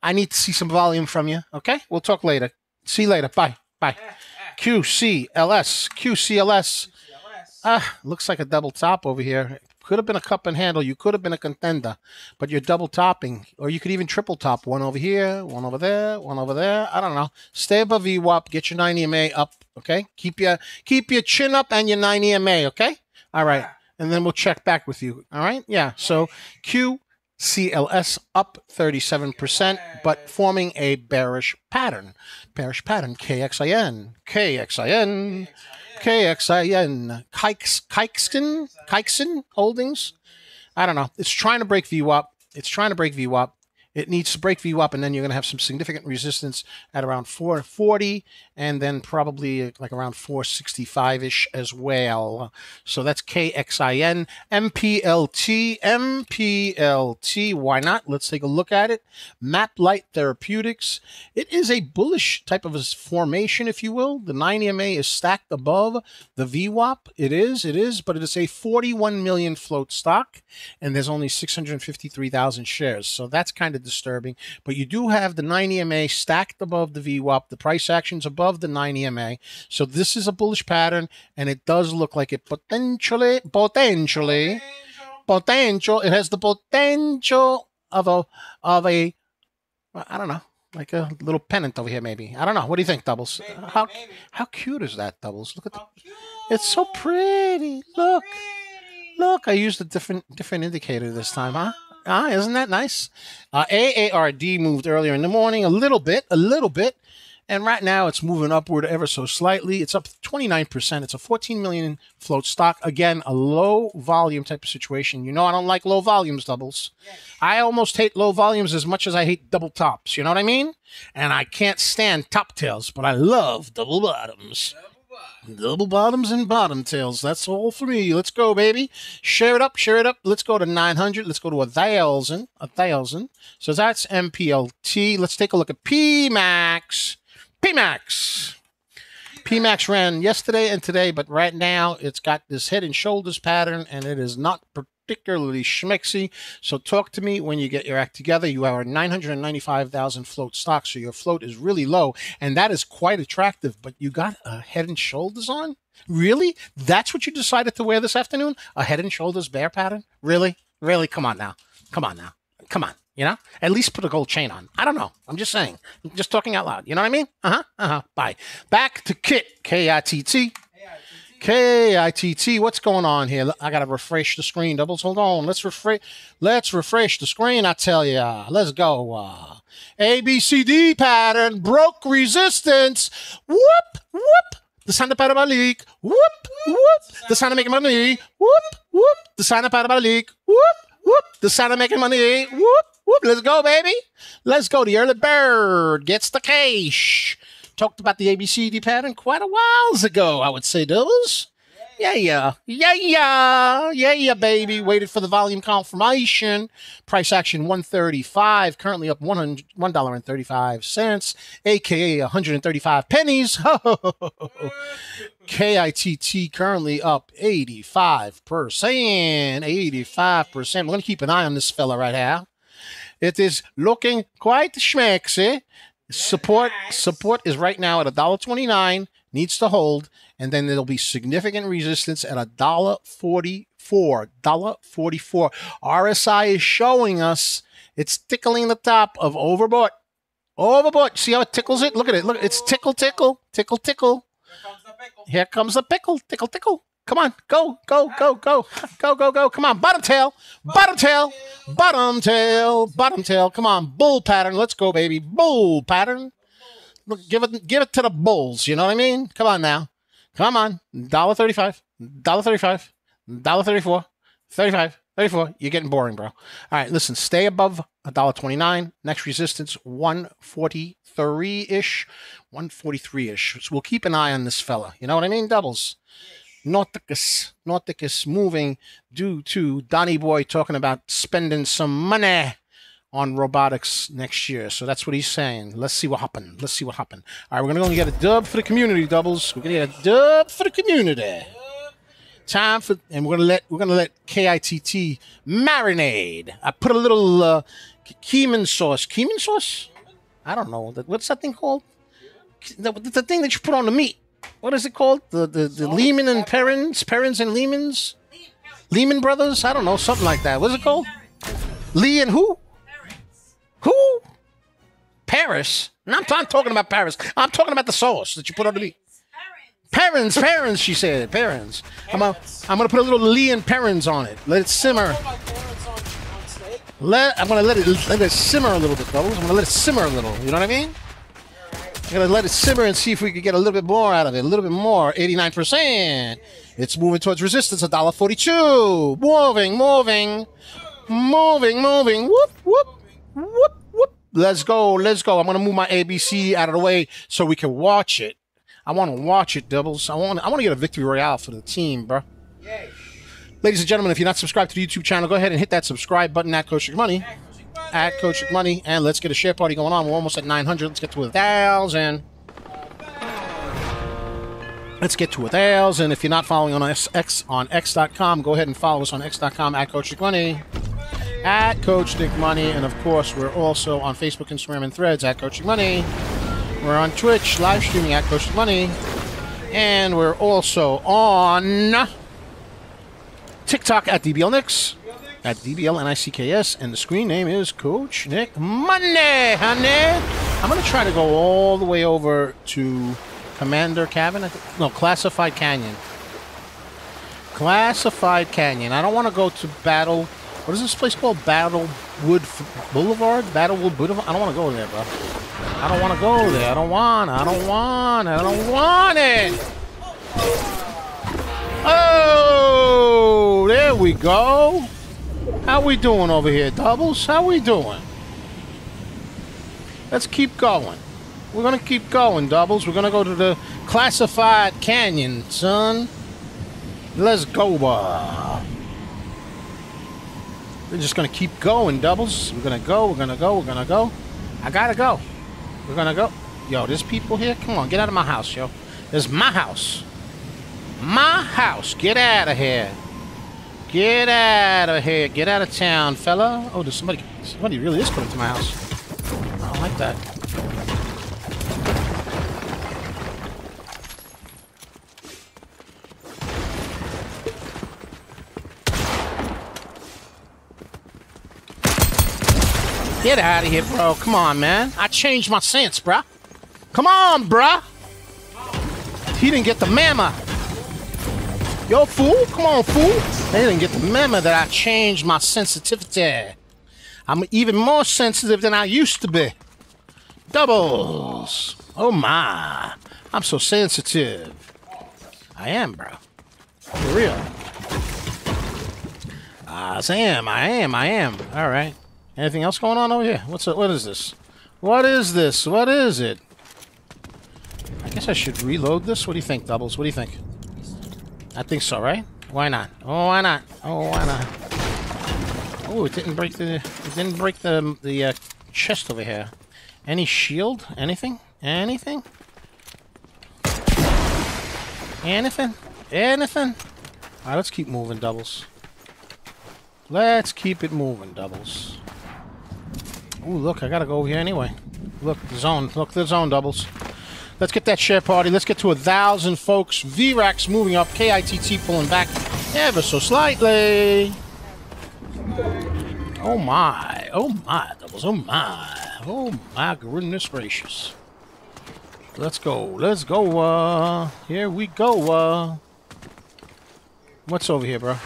I need to see some volume from you. Okay. We'll talk later. See you later. Bye. Bye. QCLS. Looks like a double top over here. Could have been a cup and handle. You could have been a contender, but you're double topping, or you could even triple top. One over here, one over there, one over there. I don't know. Stay above VWAP. Get your 90 MA up. Okay. Keep your chin up and your 90 MA. Okay. All right. And then we'll check back with you. All right. Yeah. So QCLS up 37%, but forming a bearish pattern. KXIN. Keixen Holdings. I don't know. It's trying to break VWAP. It needs to break VWAP, and then you're going to have some significant resistance at around 440, and then probably like around 465-ish as well. So that's KXIN. MPLT. Why not? Let's take a look at it. Map Light Therapeutics. It is a bullish type of a formation, if you will. The 9 EMA is stacked above the VWAP. It is, but it is a 41 million float stock, and there's only 653,000 shares. So that's kind of disturbing, but you do have the 9 EMA stacked above the VWAP. The price action's above the 9 EMA, so this is a bullish pattern, and it does look like it potentially. It has the potential of a I don't know, like a little pennant over here, maybe. I don't know. What do you think, Doubles? How cute is that, Doubles? Look at it's so pretty. Look. I used a different indicator this time, huh? Isn't that nice? AARD moved earlier in the morning a little bit, and right now it's moving upward ever so slightly. It's up 29%. It's a 14 million float stock. Again, a low volume type of situation. You know I don't like low volumes, Doubles. Yes. I almost hate low volumes as much as I hate double tops. You know what I mean? And I can't stand top tails, but I love double bottoms. Double bottoms and bottom tails. That's all for me. Let's go, baby. Share it up. Share it up. Let's go to 900. Let's go to 1,000. 1,000. So that's MPLT. Let's take a look at PMAX. PMAX. PMAX ran yesterday and today, but right now it's got this head and shoulders pattern, and it is not particularly schmixy. So talk to me when you get your act together. You are 995,000 float stock, so your float is really low, and that is quite attractive. But you got a head and shoulders on? Really? That's what you decided to wear this afternoon? A head and shoulders bear pattern? Really? Really? Come on now. Come on now. Come on. You know, at least put a gold chain on. I don't know. I'm just saying. I'm just talking out loud. You know what I mean? Bye. Back to KITT. KITT. KITT. What's going on here? I gotta refresh the screen. Doubles. Hold on. Let's refresh the screen. I tell ya. Let's go. ABCD pattern broke resistance. Whoop whoop. The sign of Parabolics. Whoop whoop. The sign of making money. Whoop whoop. The sign of Parabolics. Whoop whoop. The sign of making money. Whoop. Whoop, let's go, baby. Let's go. The early bird gets the cash. Talked about the ABCD pattern quite a while ago, I would say, doubles. Yeah, baby. Waited for the volume confirmation. Price action 135. Currently up $1.35, aka 135 pennies. KITT currently up 85%. 85%. We're going to keep an eye on this fella right here. It is looking quite schmexy. Support is right now at $1.29. Needs to hold, and then there'll be significant resistance at $1.44. $1.44. RSI is showing us it's tickling the top of overbought. Overbought. See how it tickles it? Look at it. Look, it's tickle, tickle, tickle, tickle. Here comes the pickle. Tickle, tickle. Come on, go. Come on, bottom tail. Come on, bull pattern. Let's go, baby. Bull pattern. Look, give it to the bulls. You know what I mean? Come on now. Come on. $1.35. $1.35. $1.34. 35. 34. You're getting boring, bro. All right, listen. Stay above $1.29. Next resistance, 143-ish. 143-ish. So we'll keep an eye on this fella. You know what I mean? Doubles. Nauticus moving due to Donnie Boy talking about spending some money on robotics next year. So that's what he's saying. Let's see what happened. All right, we're going to go and get a dub for the community, doubles. We're going to get a dub for the community. Time for, and we're going to let KITT marinade. I put a little Keeman sauce. Keeman sauce? I don't know. What's that thing called? The thing that you put on the meat. What is it called? The Lehman and Perrins and Lehmans? Lehman Brothers? I don't know, something like that. What's it called? Lee and who? Who? Paris? No, I'm talking about Paris. I'm talking about the sauce that you put on the meat. Perrins, she said. Perrins. I'm gonna put a little Lee and Perrins on it. Let it simmer. I'm gonna let it simmer a little bit, fellas. I'm gonna let it simmer a little. You know what I mean? I'm going to let it simmer and see if we can get a little bit more out of it. A little bit more. 89%. It's moving towards resistance. $1.42. Moving. Whoop. Let's go. I'm going to move my ABC out of the way so we can watch it. I want to watch it, doubles. I want to get a victory royale for the team, bro. Yay. Ladies and gentlemen, if you're not subscribed to the YouTube channel, go ahead and hit that subscribe button at Coach Money. At Coach Money, and let's get a share party going on. We're almost at 900. Let's get to 1,000. Let's get to 1,000. If you're not following on X.com, go ahead and follow us on X.com at Coach Money. At Coach Money, and of course, we're also on Facebook, Instagram, and Threads at Coach Money. We're on Twitch, live streaming at Coach Money, and we're also on TikTok at DBL Nicks. At DBLNICKS, and the screen name is Coach Nick Money, honey. I'm going to try to go all the way over to Commander Cabin. No, Classified Canyon. Classified Canyon. I don't want to go to Battle. What is this place called? Battlewood Boulevard? Battlewood Boulevard? I don't want to go there, bro. I don't want to go there. I don't want it. Oh, there we go. How we doing over here, doubles? How we doing? Let's keep going. We're gonna keep going, doubles. We're gonna go to the classified canyon, son. Let's go. We're just gonna keep going, doubles. We're gonna go. We're gonna go. We're gonna go. I gotta go. We're gonna go. Yo, there's people here. Come on, get out of my house, yo. This is my house. My house. Get out of here. Get out of here. Get out of town, fella. Oh, there's somebody. Somebody really is coming to my house. I don't like that. Get out of here, bro. Come on, man. I changed my sense, bruh. Come on, bruh. He didn't get the memo. Yo, fool. Come on, fool. They didn't get the memo that I changed my sensitivity. I'm even more sensitive than I used to be. Doubles. Oh, my. I'm so sensitive. I am, bro. For real. I am. All right. Anything else going on over here? What is this? What is this? What is it? I guess I should reload this. What do you think, doubles? What do you think? I think so, right? Why not? Oh, why not? Oh, why not? Oh, it didn't break the chest over here. Any shield? Anything? Anything? Anything? Anything? All right, let's keep moving, doubles. Let's keep it moving, doubles. Ooh, look, I gotta go over here anyway. Look, the zone. Look, the zone, doubles. Let's get that share party. Let's get to 1,000 folks. VRAX moving up. KITT pulling back ever so slightly. Oh my. Oh my, doubles. Oh my. Oh my goodness gracious. Let's go. Let's go. Here we go. What's over here, bro?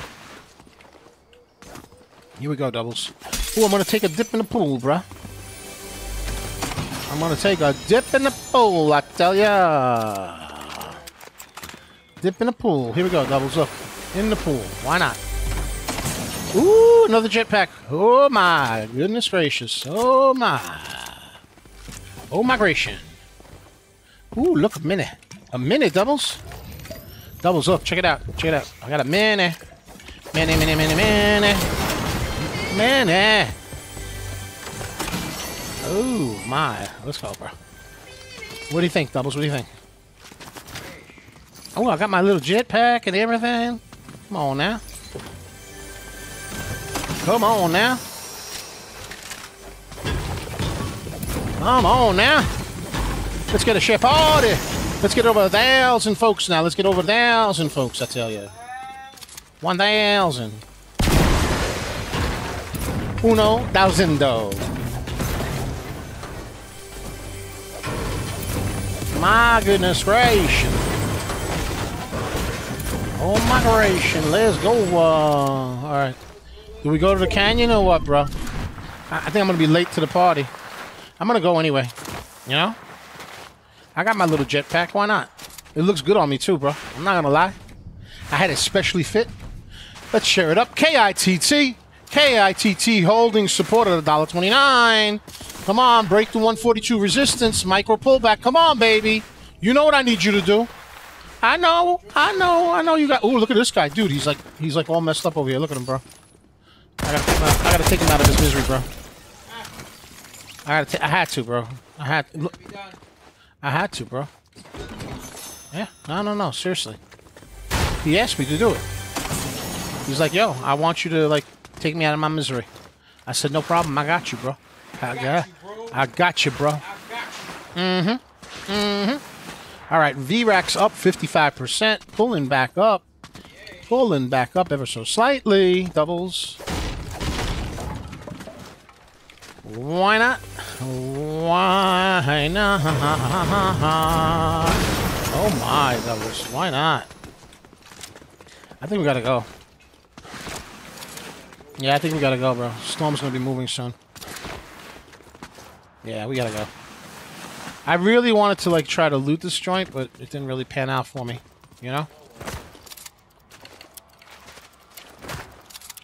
Here we go, doubles. Ooh, I'm gonna take a dip in the pool, bruh. I'm gonna take a dip in the pool, I tell ya. Dip in the pool. Here we go, doubles. Look, in the pool. Why not? Ooh, another jetpack. Oh my goodness gracious. Oh my. Oh migration. Ooh, look, a minute. A minute, doubles. Doubles, look, check it out. Check it out. I got a minute. Minute. Oh my, let's go, bro. What do you think, doubles? What do you think? Oh, I got my little jetpack and everything. Come on now. Come on now. Come on now. Let's get a share party. Let's get over 1,000 folks now. Let's get over 1,000 folks, I tell you. 1,000. Uno thousando. My goodness gracious. Oh my gracious. Let's go. Alright. Do we go to the canyon or what, bro? I think I'm going to be late to the party. I'm going to go anyway. You know? I got my little jetpack. Why not? It looks good on me too, bro. I'm not going to lie. I had it specially fit. Let's share it up. KITT. KITT holding support at $1.29. Come on, break the 142 resistance. Micro pullback. Come on, baby. You know what I need you to do. I know you got. Oh, look at this guy, dude. He's like all messed up over here. Look at him, bro. I gotta take him out of his misery, bro. I had to, bro. I had to, bro. Yeah. No. Seriously. He asked me to do it. He's like, yo, I want you to like take me out of my misery. I said, no problem. I got you, bro. I got you, bro. All right, VRAX up 55%, pulling back up ever so slightly. Doubles. Why not? Why not? Oh my, doubles. Why not? I think we gotta go. Yeah, I think we gotta go, bro. Storm's gonna be moving soon. Yeah, we gotta go. I really wanted to like try to loot this joint, but it didn't really pan out for me. You know?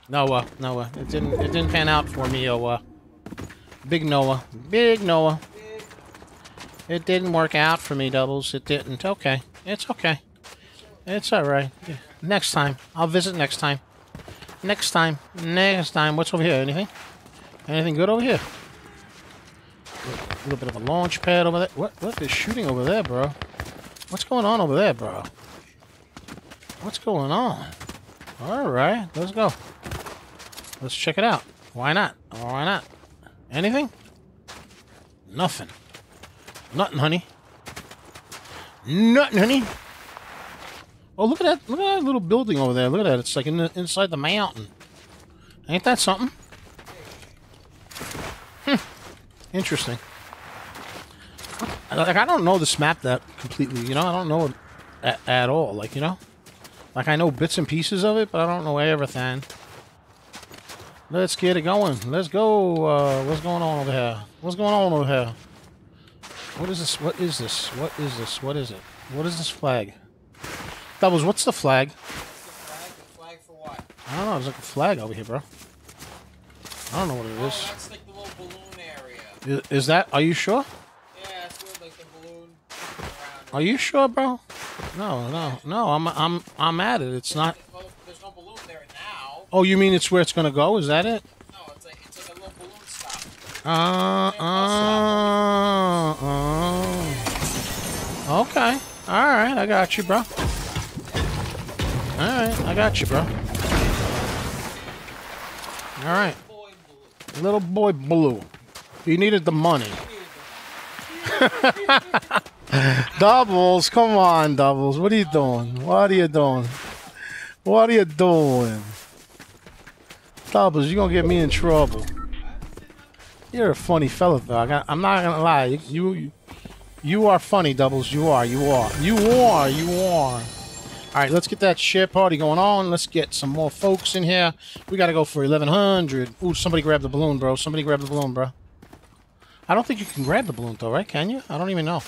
Noah. It didn't pan out for me, Big Noah. It didn't work out for me, Doubles. It didn't. Okay. It's okay. It's alright. Yeah. Next time. I'll visit next time. Next time. Next time. What's over here? Anything? Anything good over here? A little bit of a launch pad over there. What is shooting over there, bro? What's going on over there, bro? What's going on? Alright. Let's go. Let's check it out. Why not? Why not? Anything? Nothing. Nothing, honey. Nothing, honey. Oh, look at that! Look at that little building over there. Look at that! It's like inside the mountain. Ain't that something? Interesting. Like, I don't know this map that completely. You know, I don't know it at all. Like, you know, like I know bits and pieces of it, but I don't know everything. Let's get it going. Let's go. What's going on over here? What's going on over here? What is this? What is this? What is this? What is it? What is this flag? Doubles, what's the flag? What's the flag? The flag for what? I don't know. There's like a flag over here, bro. I don't know what it is. Oh, that's like the little balloon area. Is that? Are you sure? Yeah, that's where like the balloon around. Are you sure, bro? No. I'm at it. It's not. Well, there's no balloon there now. Oh, you mean it's where it's gonna go? Is that it? No, it's like a little balloon stop. Okay. All right. I got you, bro. All right. I got you, bro. All right. Little boy blue. You needed the money. Doubles, come on, Doubles. What are you doing? What are you doing? What are you doing? Doubles, you're gonna get me in trouble. You're a funny fella, though. I'm not gonna lie. You are funny, Doubles. You are. All right, let's get that share party going on. Let's get some more folks in here. We gotta go for 1100. Ooh, somebody grab the balloon, bro. Somebody grab the balloon, bro. I don't think you can grab the balloon, though, right? Can you? I don't even know.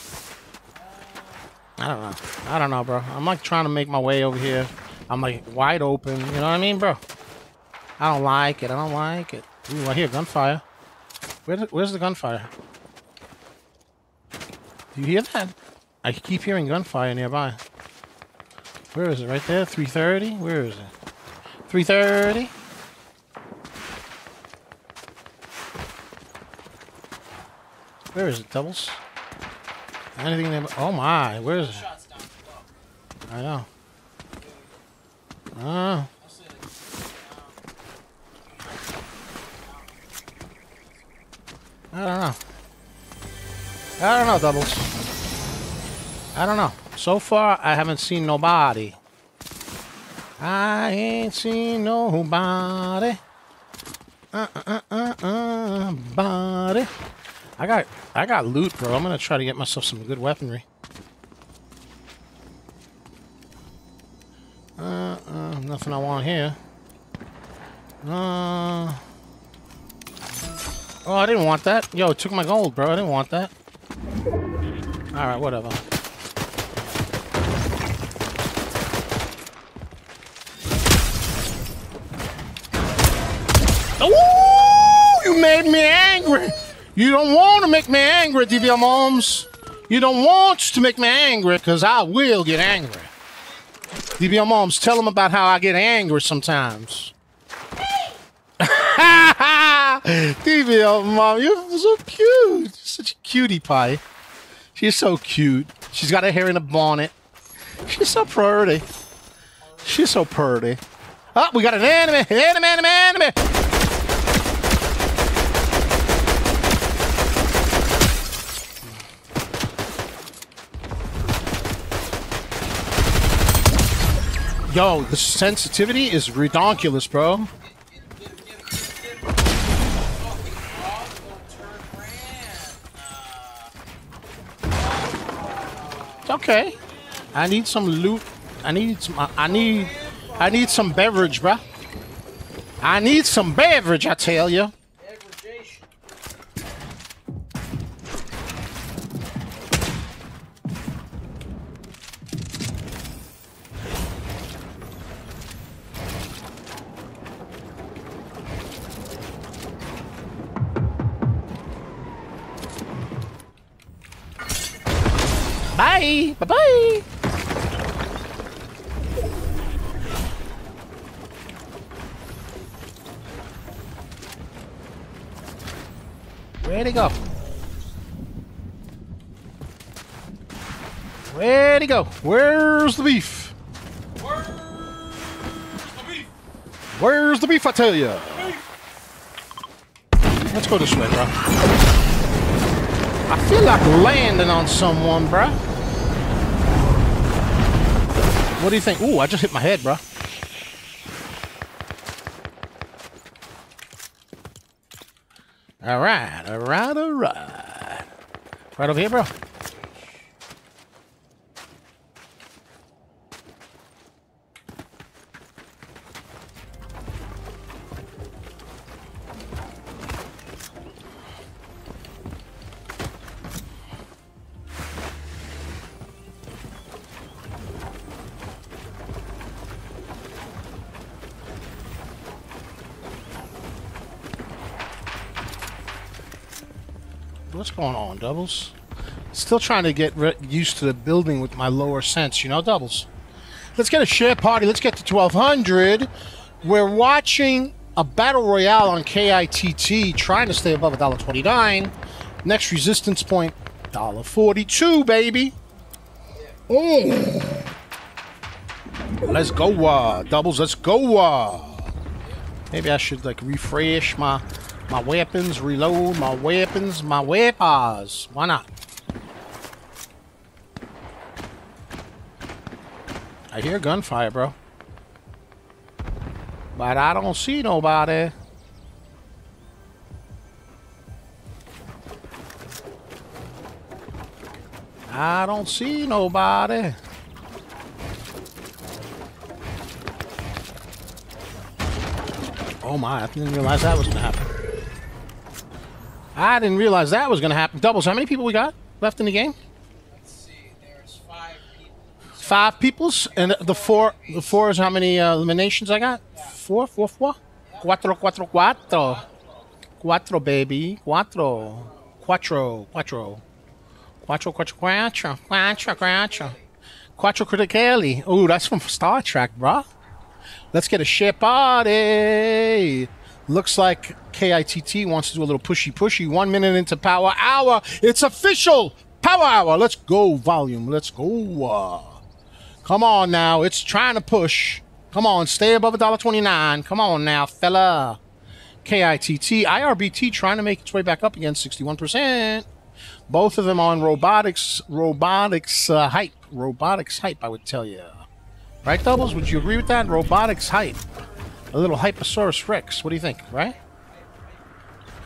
I don't know, bro. I'm like trying to make my way over here. I'm like wide open. You know what I mean, bro? I don't like it. I don't like it. Ooh, I hear gunfire. Where's the gunfire? Do you hear that? I keep hearing gunfire nearby. Where is it? Right there? 330? Where is it? 330? Where is it, Doubles? Anything there? Oh my, where is it? I know. I don't know. I don't know, Doubles. I don't know. So far, I haven't seen nobody. I ain't seen nobody. Body. I got loot, bro. I'm gonna try to get myself some good weaponry. Nothing I want here. Oh, I didn't want that. Yo, it took my gold, bro. I didn't want that. Alright, whatever. Ooh, you made me angry. You don't want to make me angry, DVL Moms. You don't want to make me angry, because I will get angry. DVL Moms, tell them about how I get angry sometimes. DVL Mom, you're so cute. You're such a cutie pie. She's so cute. She's got her hair in a bonnet. She's so pretty. She's so pretty. Oh, we got an enemy. Enemy. Yo, the sensitivity is redonkulous, bro. It's okay. I need some loot. I need some beverage, bro. I need some beverage, I tell you. Bye-bye. Bye-bye. Where'd he go? Where'd he go? Where's the beef? Where's the beef? Where's the beef, I tell ya? Let's go this way, bro. I feel like landing on someone, bro. What do you think? Ooh, I just hit my head, bro. All right, all right, all right. Right over here, bro. What's going on, Doubles? Still trying to get used to the building with my lower sense, you know, Doubles. Let's get a share party. Let's get to 1200. We're watching a battle royale on KITT, trying to stay above $1.29. Next resistance point, $1.42, baby. Oh. Let's go, Doubles. Let's go. Maybe I should like refresh my weapons, reload my weapons, my weapons. Why not? I hear gunfire, bro. But I don't see nobody. I don't see nobody. Oh my, I didn't realize that was gonna happen. I didn't realize that was gonna happen. Doubles, how many people we got left in the game? Let's see. There's 5 people. 5 peoples? And the four is how many eliminations I got? Yeah. 4? Cuatro, baby. Quattro criticali. Ooh, that's from Star Trek, bro. Let's get a share party. Looks like KITT wants to do a little pushy. 1 minute into Power Hour. It's official. Power Hour. Let's go, volume. Let's go. Come on now. It's trying to push. Come on. Stay above $1.29. Come on now, fella. KITT. IRBT trying to make its way back up again. 61%. Both of them on robotics hype. Robotics hype, I would tell you. Right, Doubles? Would you agree with that? Robotics hype. A little Hyposaurus Rex. What do you think, right?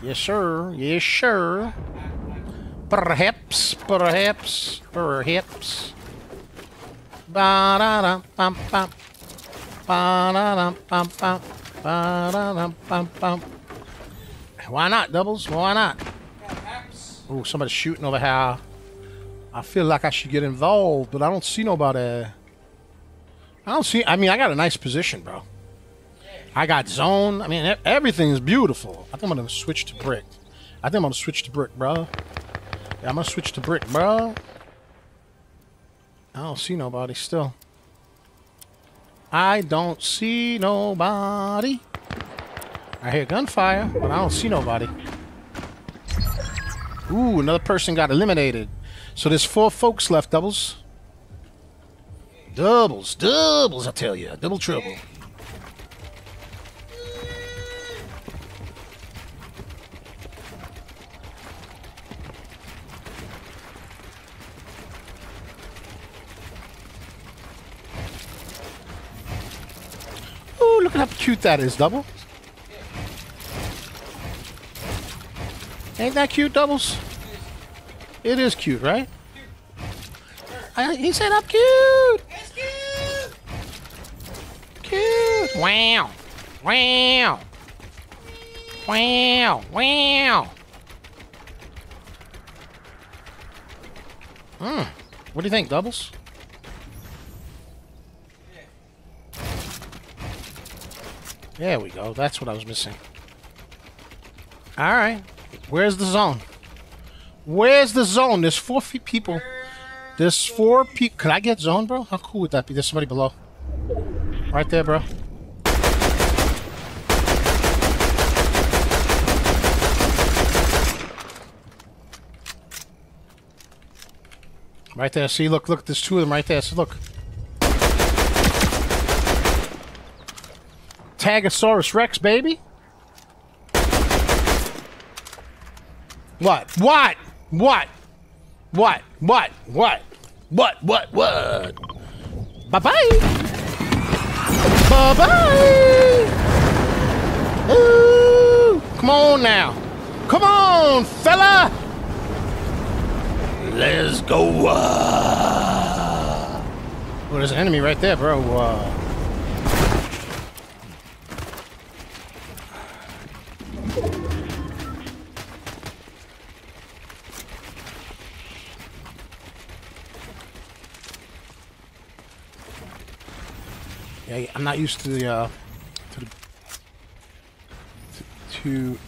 Yes, sir. Yes, sir. Perhaps. Ba-da-dum-bum-bum. Ba-da-dum-bum-bum. Ba-da-dum-bum-bum. Why not, Doubles? Why not? Oh, somebody's shooting over here. I feel like I should get involved, but I don't see nobody. I mean, I got a nice position, bro. I got zone. I mean, everything is beautiful. I think I'm going to switch to brick. bro. Yeah, I'm going to switch to brick, bro. I don't see nobody still. I don't see nobody. I hear gunfire, but I don't see nobody. Ooh, another person got eliminated. So there's 4 folks left, Doubles. Doubles, I tell you. Double trouble. Ooh, look at how cute that is, Double. Ain't that cute, Doubles? It is cute, right? He said I'm cute. It's cute. Cute. Wow. Wow. Wow. Wow. What do you think, Doubles? There we go. That's what I was missing. All right. Where's the zone? Where's the zone? There's 4 people. There's 4 people. Could I get zone, bro? How cool would that be? There's somebody below. Right there, bro. Right there. See, look, look. There's 2 of them right there. So look. Tagosaurus Rex, baby. What? What? What? What? What? What? What? What? What? Bye-bye. Bye-bye. Ooh. Come on now. Come on, fella. Let's go. Oh, there's an enemy right there, bro. Yeah, I'm not used to the to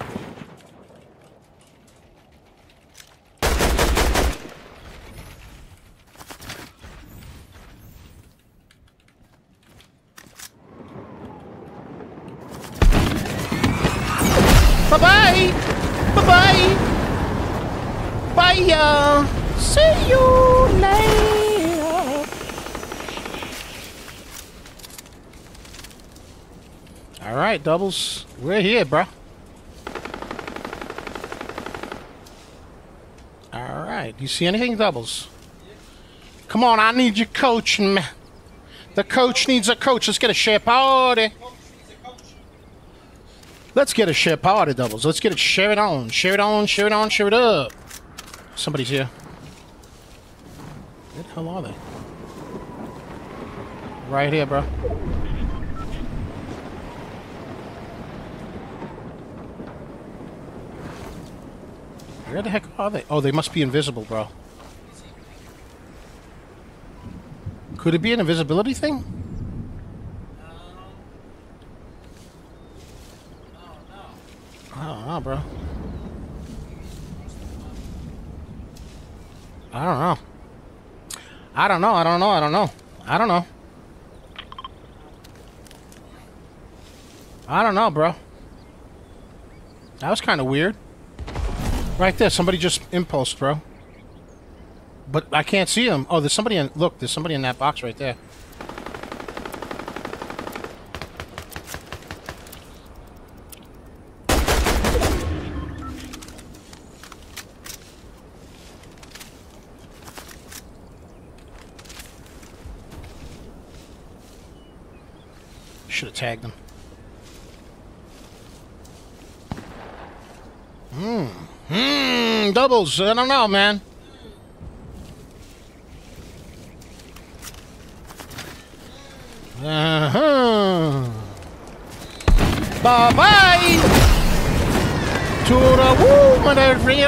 bye-bye! Bye-bye! Bye! See you later! Alright, doubles. We're here, bro. Alright, you see anything, doubles? Come on, I need your coaching, man. The coach needs a coach. Let's get a share party. Let's get a share party, doubles. Let's get it. Share it on. Share it on. Share it on. Share it up. Somebody's here. Where the hell are they? Right here, bro. Where the heck are they? Oh, they must be invisible, bro. Could it be an invisibility thing? I don't know, bro. I don't know. I don't know. I don't know. I don't know. I don't know. I don't know, bro. That was kind of weird. Right there. Somebody just impulsed, bro. But I can't see him. Oh, there's somebody in... Look, there's somebody in that box right there. Should have tagged him. Doubles. I don't know, man. Bye-bye. To the woman that free.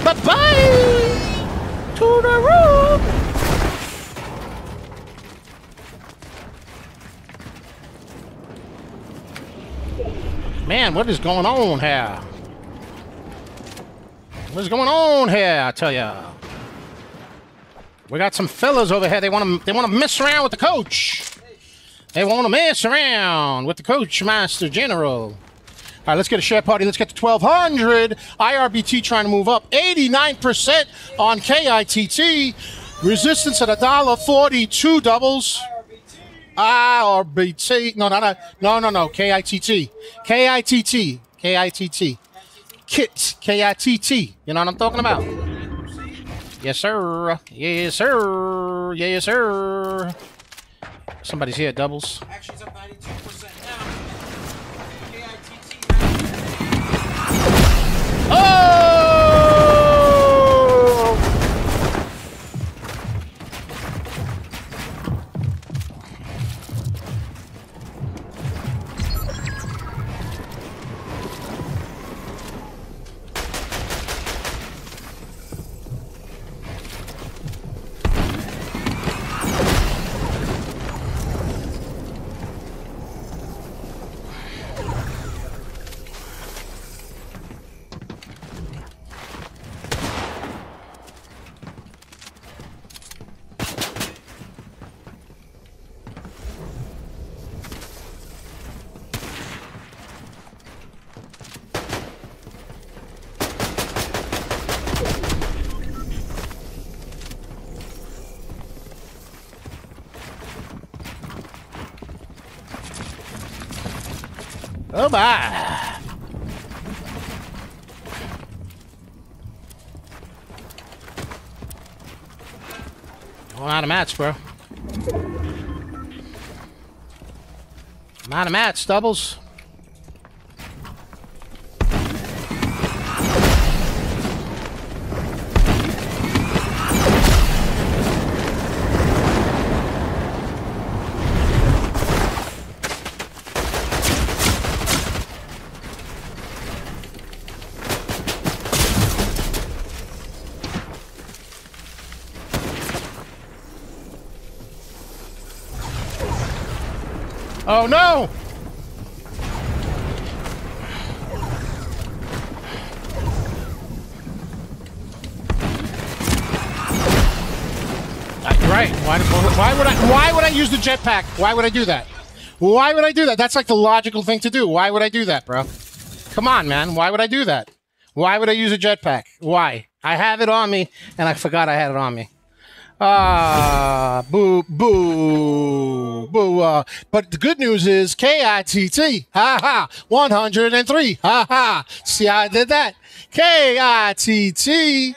Bye-bye! To the room! Man, what is going on here? What's going on here, I tell ya? We got some fellas over here. They want to mess around with the coach. They want to mess around with the coach, Master General. All right, let's get a share party. Let's get to 1,200. IRBT trying to move up. 89% on KITT. Resistance at $1.42 doubles. IRBT. No. KITT. KITT. KITT. KITT. KITT. You know what I'm talking about? Yes, sir. Yes, sir. Yes, sir. Somebody's here, doubles. Actually, it's up 92% now. KITT. Oh! Oh my. Going out of mats, bro. I'm out of mats, doubles. Oh no! Right. Why would I use the jetpack? Why would I do that? Why would I do that? That's like the logical thing to do. Why would I do that, bro? Come on, man. Why would I do that? Why would I use a jetpack? Why? I have it on me, and I forgot I had it on me. Boo, boo, boo. But the good news is KITT, ha ha, 103, ha ha. See how I did that? KITT,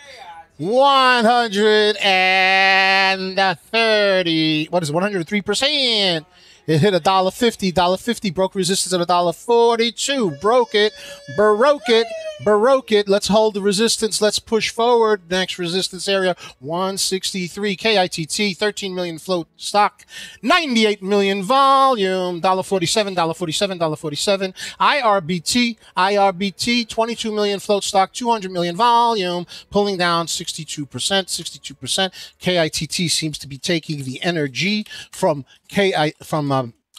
130. What is it? 103%. It hit $1.50. $1.50 broke resistance at $1.42. Broke it. Baroque it. Baroque it. Let's hold the resistance. Let's push forward. Next resistance area, 163. KITT, 13 million float stock, 98 million volume. $1.47. $1.47. $1.47. IRBT, 22 million float stock, 200 million volume. Pulling down 62%. 62%. KITT seems to be taking the energy from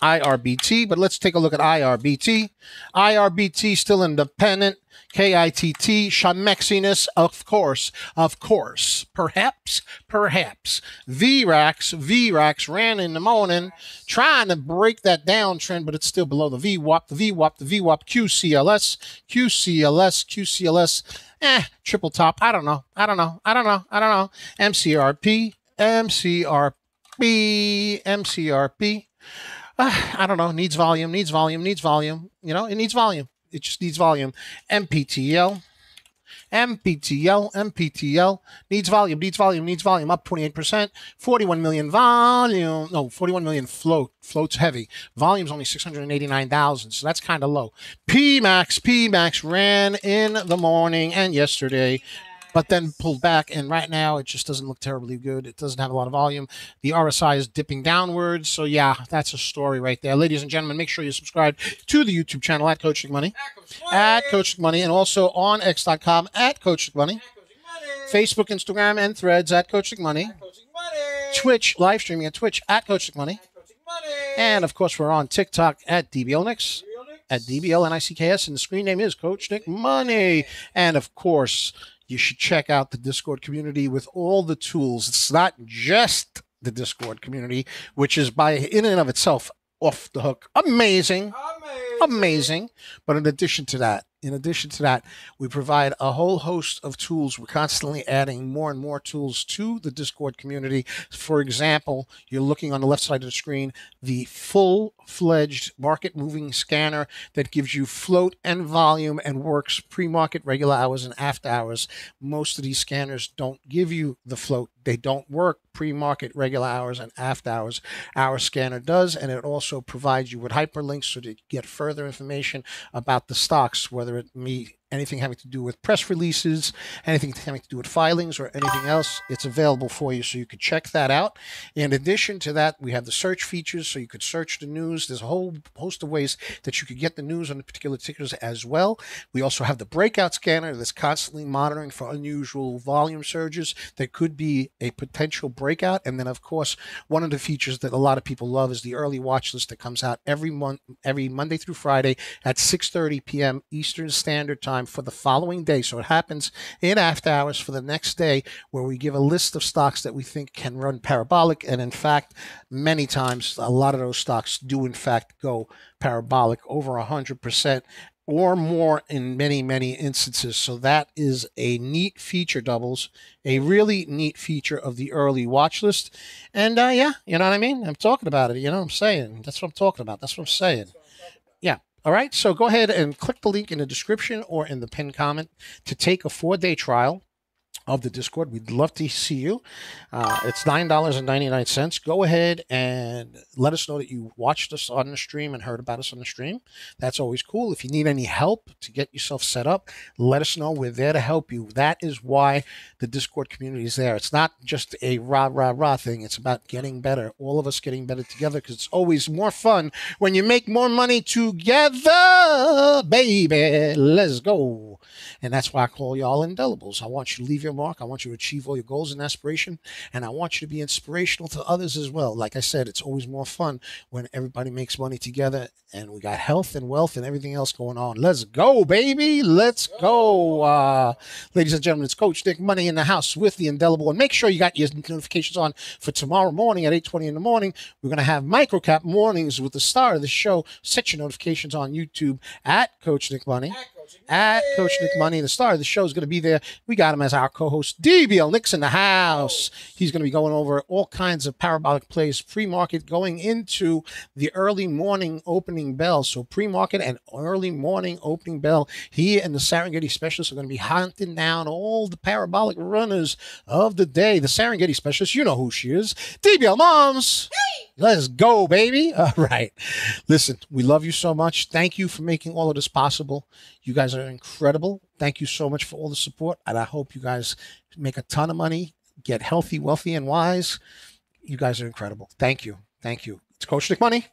IRBT, but let's take a look at IRBT. IRBT still independent. KITT, shamexiness, of course, perhaps. VRAX ran in the morning, trying to break that downtrend, but it's still below the VWAP, QCLS, triple top. I don't know. MCRP. I don't know. Needs volume. You know, it needs volume. It just needs volume. MPTL needs volume. Up 28%. 41 million volume. No, 41 million float. Float's heavy. Volume's only 689,000, so that's kind of low. PMAX ran in the morning and yesterday, but then pulled back, and right now it just doesn't look terribly good. It doesn't have a lot of volume. The RSI is dipping downwards, so yeah, that's a story right there. Ladies and gentlemen, make sure you subscribe to the YouTube channel at Coach Money, and also on X.com at Coach Money, Facebook, Instagram, and Threads at Coach Money, Twitch, live streaming at Twitch at Coach Money, and of course we're on TikTok at DBLNix, at DBLNICKS, and the screen name is Coach Nick Money, and of course, you should check out the Discord community with all the tools. It's not just the Discord community, which is in and of itself off the hook. Amazing. But in addition to that, we provide a whole host of tools. We're constantly adding more and more tools to the Discord community. For example, you're looking on the left side of the screen, the full-fledged market moving scanner that gives you float and volume and works pre-market, regular hours, and after hours. Most of these scanners don't give you the float. They don't work pre-market, regular hours, and after hours. Our scanner does, and it also provides you with hyperlinks so that you get further information about the stocks, whether it be anything having to do with press releases, anything having to do with filings, or anything else. It's available for you, so you could check that out. In addition to that, we have the search features, so you could search the news. There's a whole host of ways that you could get the news on the particular tickers as well. We also have the breakout scanner that's constantly monitoring for unusual volume surges that could be a potential breakout. And then, of course, one of the features that a lot of people love is the early watch list that comes out every Monday through Friday at 6:30 p.m. Eastern Standard Time for the following day. So it happens in after hours for the next day, where we give a list of stocks that we think can run parabolic. And in fact, many times, a lot of those stocks do in fact go parabolic over 100% or more in many, many instances. So that is a neat feature, doubles, a really neat feature of the early watch list. And yeah, you know what I mean? I'm talking about it. You know what I'm saying? That's what I'm talking about. That's what I'm saying. Yeah. All right, so go ahead and click the link in the description or in the pinned comment to take a 4-day trial of the Discord. We'd love to see you. It's $9.99. Go ahead and let us know that you watched us on the stream and heard about us on the stream. That's always cool. If you need any help to get yourself set up, let us know. We're there to help you. That is why the Discord community is there. It's not just a rah, rah, rah thing. It's about getting better. All of us getting better together, because it's always more fun when you make more money together, baby. Let's go. And that's why I call y'all indelibles. I want you to leave your mark. I want you to achieve all your goals and aspiration. And I want you to be inspirational to others as well. Like I said, it's always more fun when everybody makes money together and we got health and wealth and everything else going on. Let's go, baby. Let's go. Ladies and gentlemen, it's Coach Nick Money in the house with the indelible. And make sure you got your notifications on for tomorrow morning at 8:20 in the morning. We're going to have microcap mornings with the star of the show. Set your notifications on YouTube at Coach Nick Money. At Coach Nick Money. The star of the show is going to be there. We got him as our co-host. DBL Nick's in the house. He's going to be going over all kinds of parabolic plays, pre-market, going into the early morning opening bell. So pre-market and early morning opening bell. He and the Serengeti specialists are going to be hunting down all the parabolic runners of the day. The Serengeti specialist, you know who she is. DBL Moms. Let's go, baby. All right. Listen, we love you so much. Thank you for making all of this possible. You guys are incredible. Thank you so much for all the support. And I hope you guys make a ton of money, get healthy, wealthy, and wise. You guys are incredible. Thank you. Thank you. It's Coach Nick Money.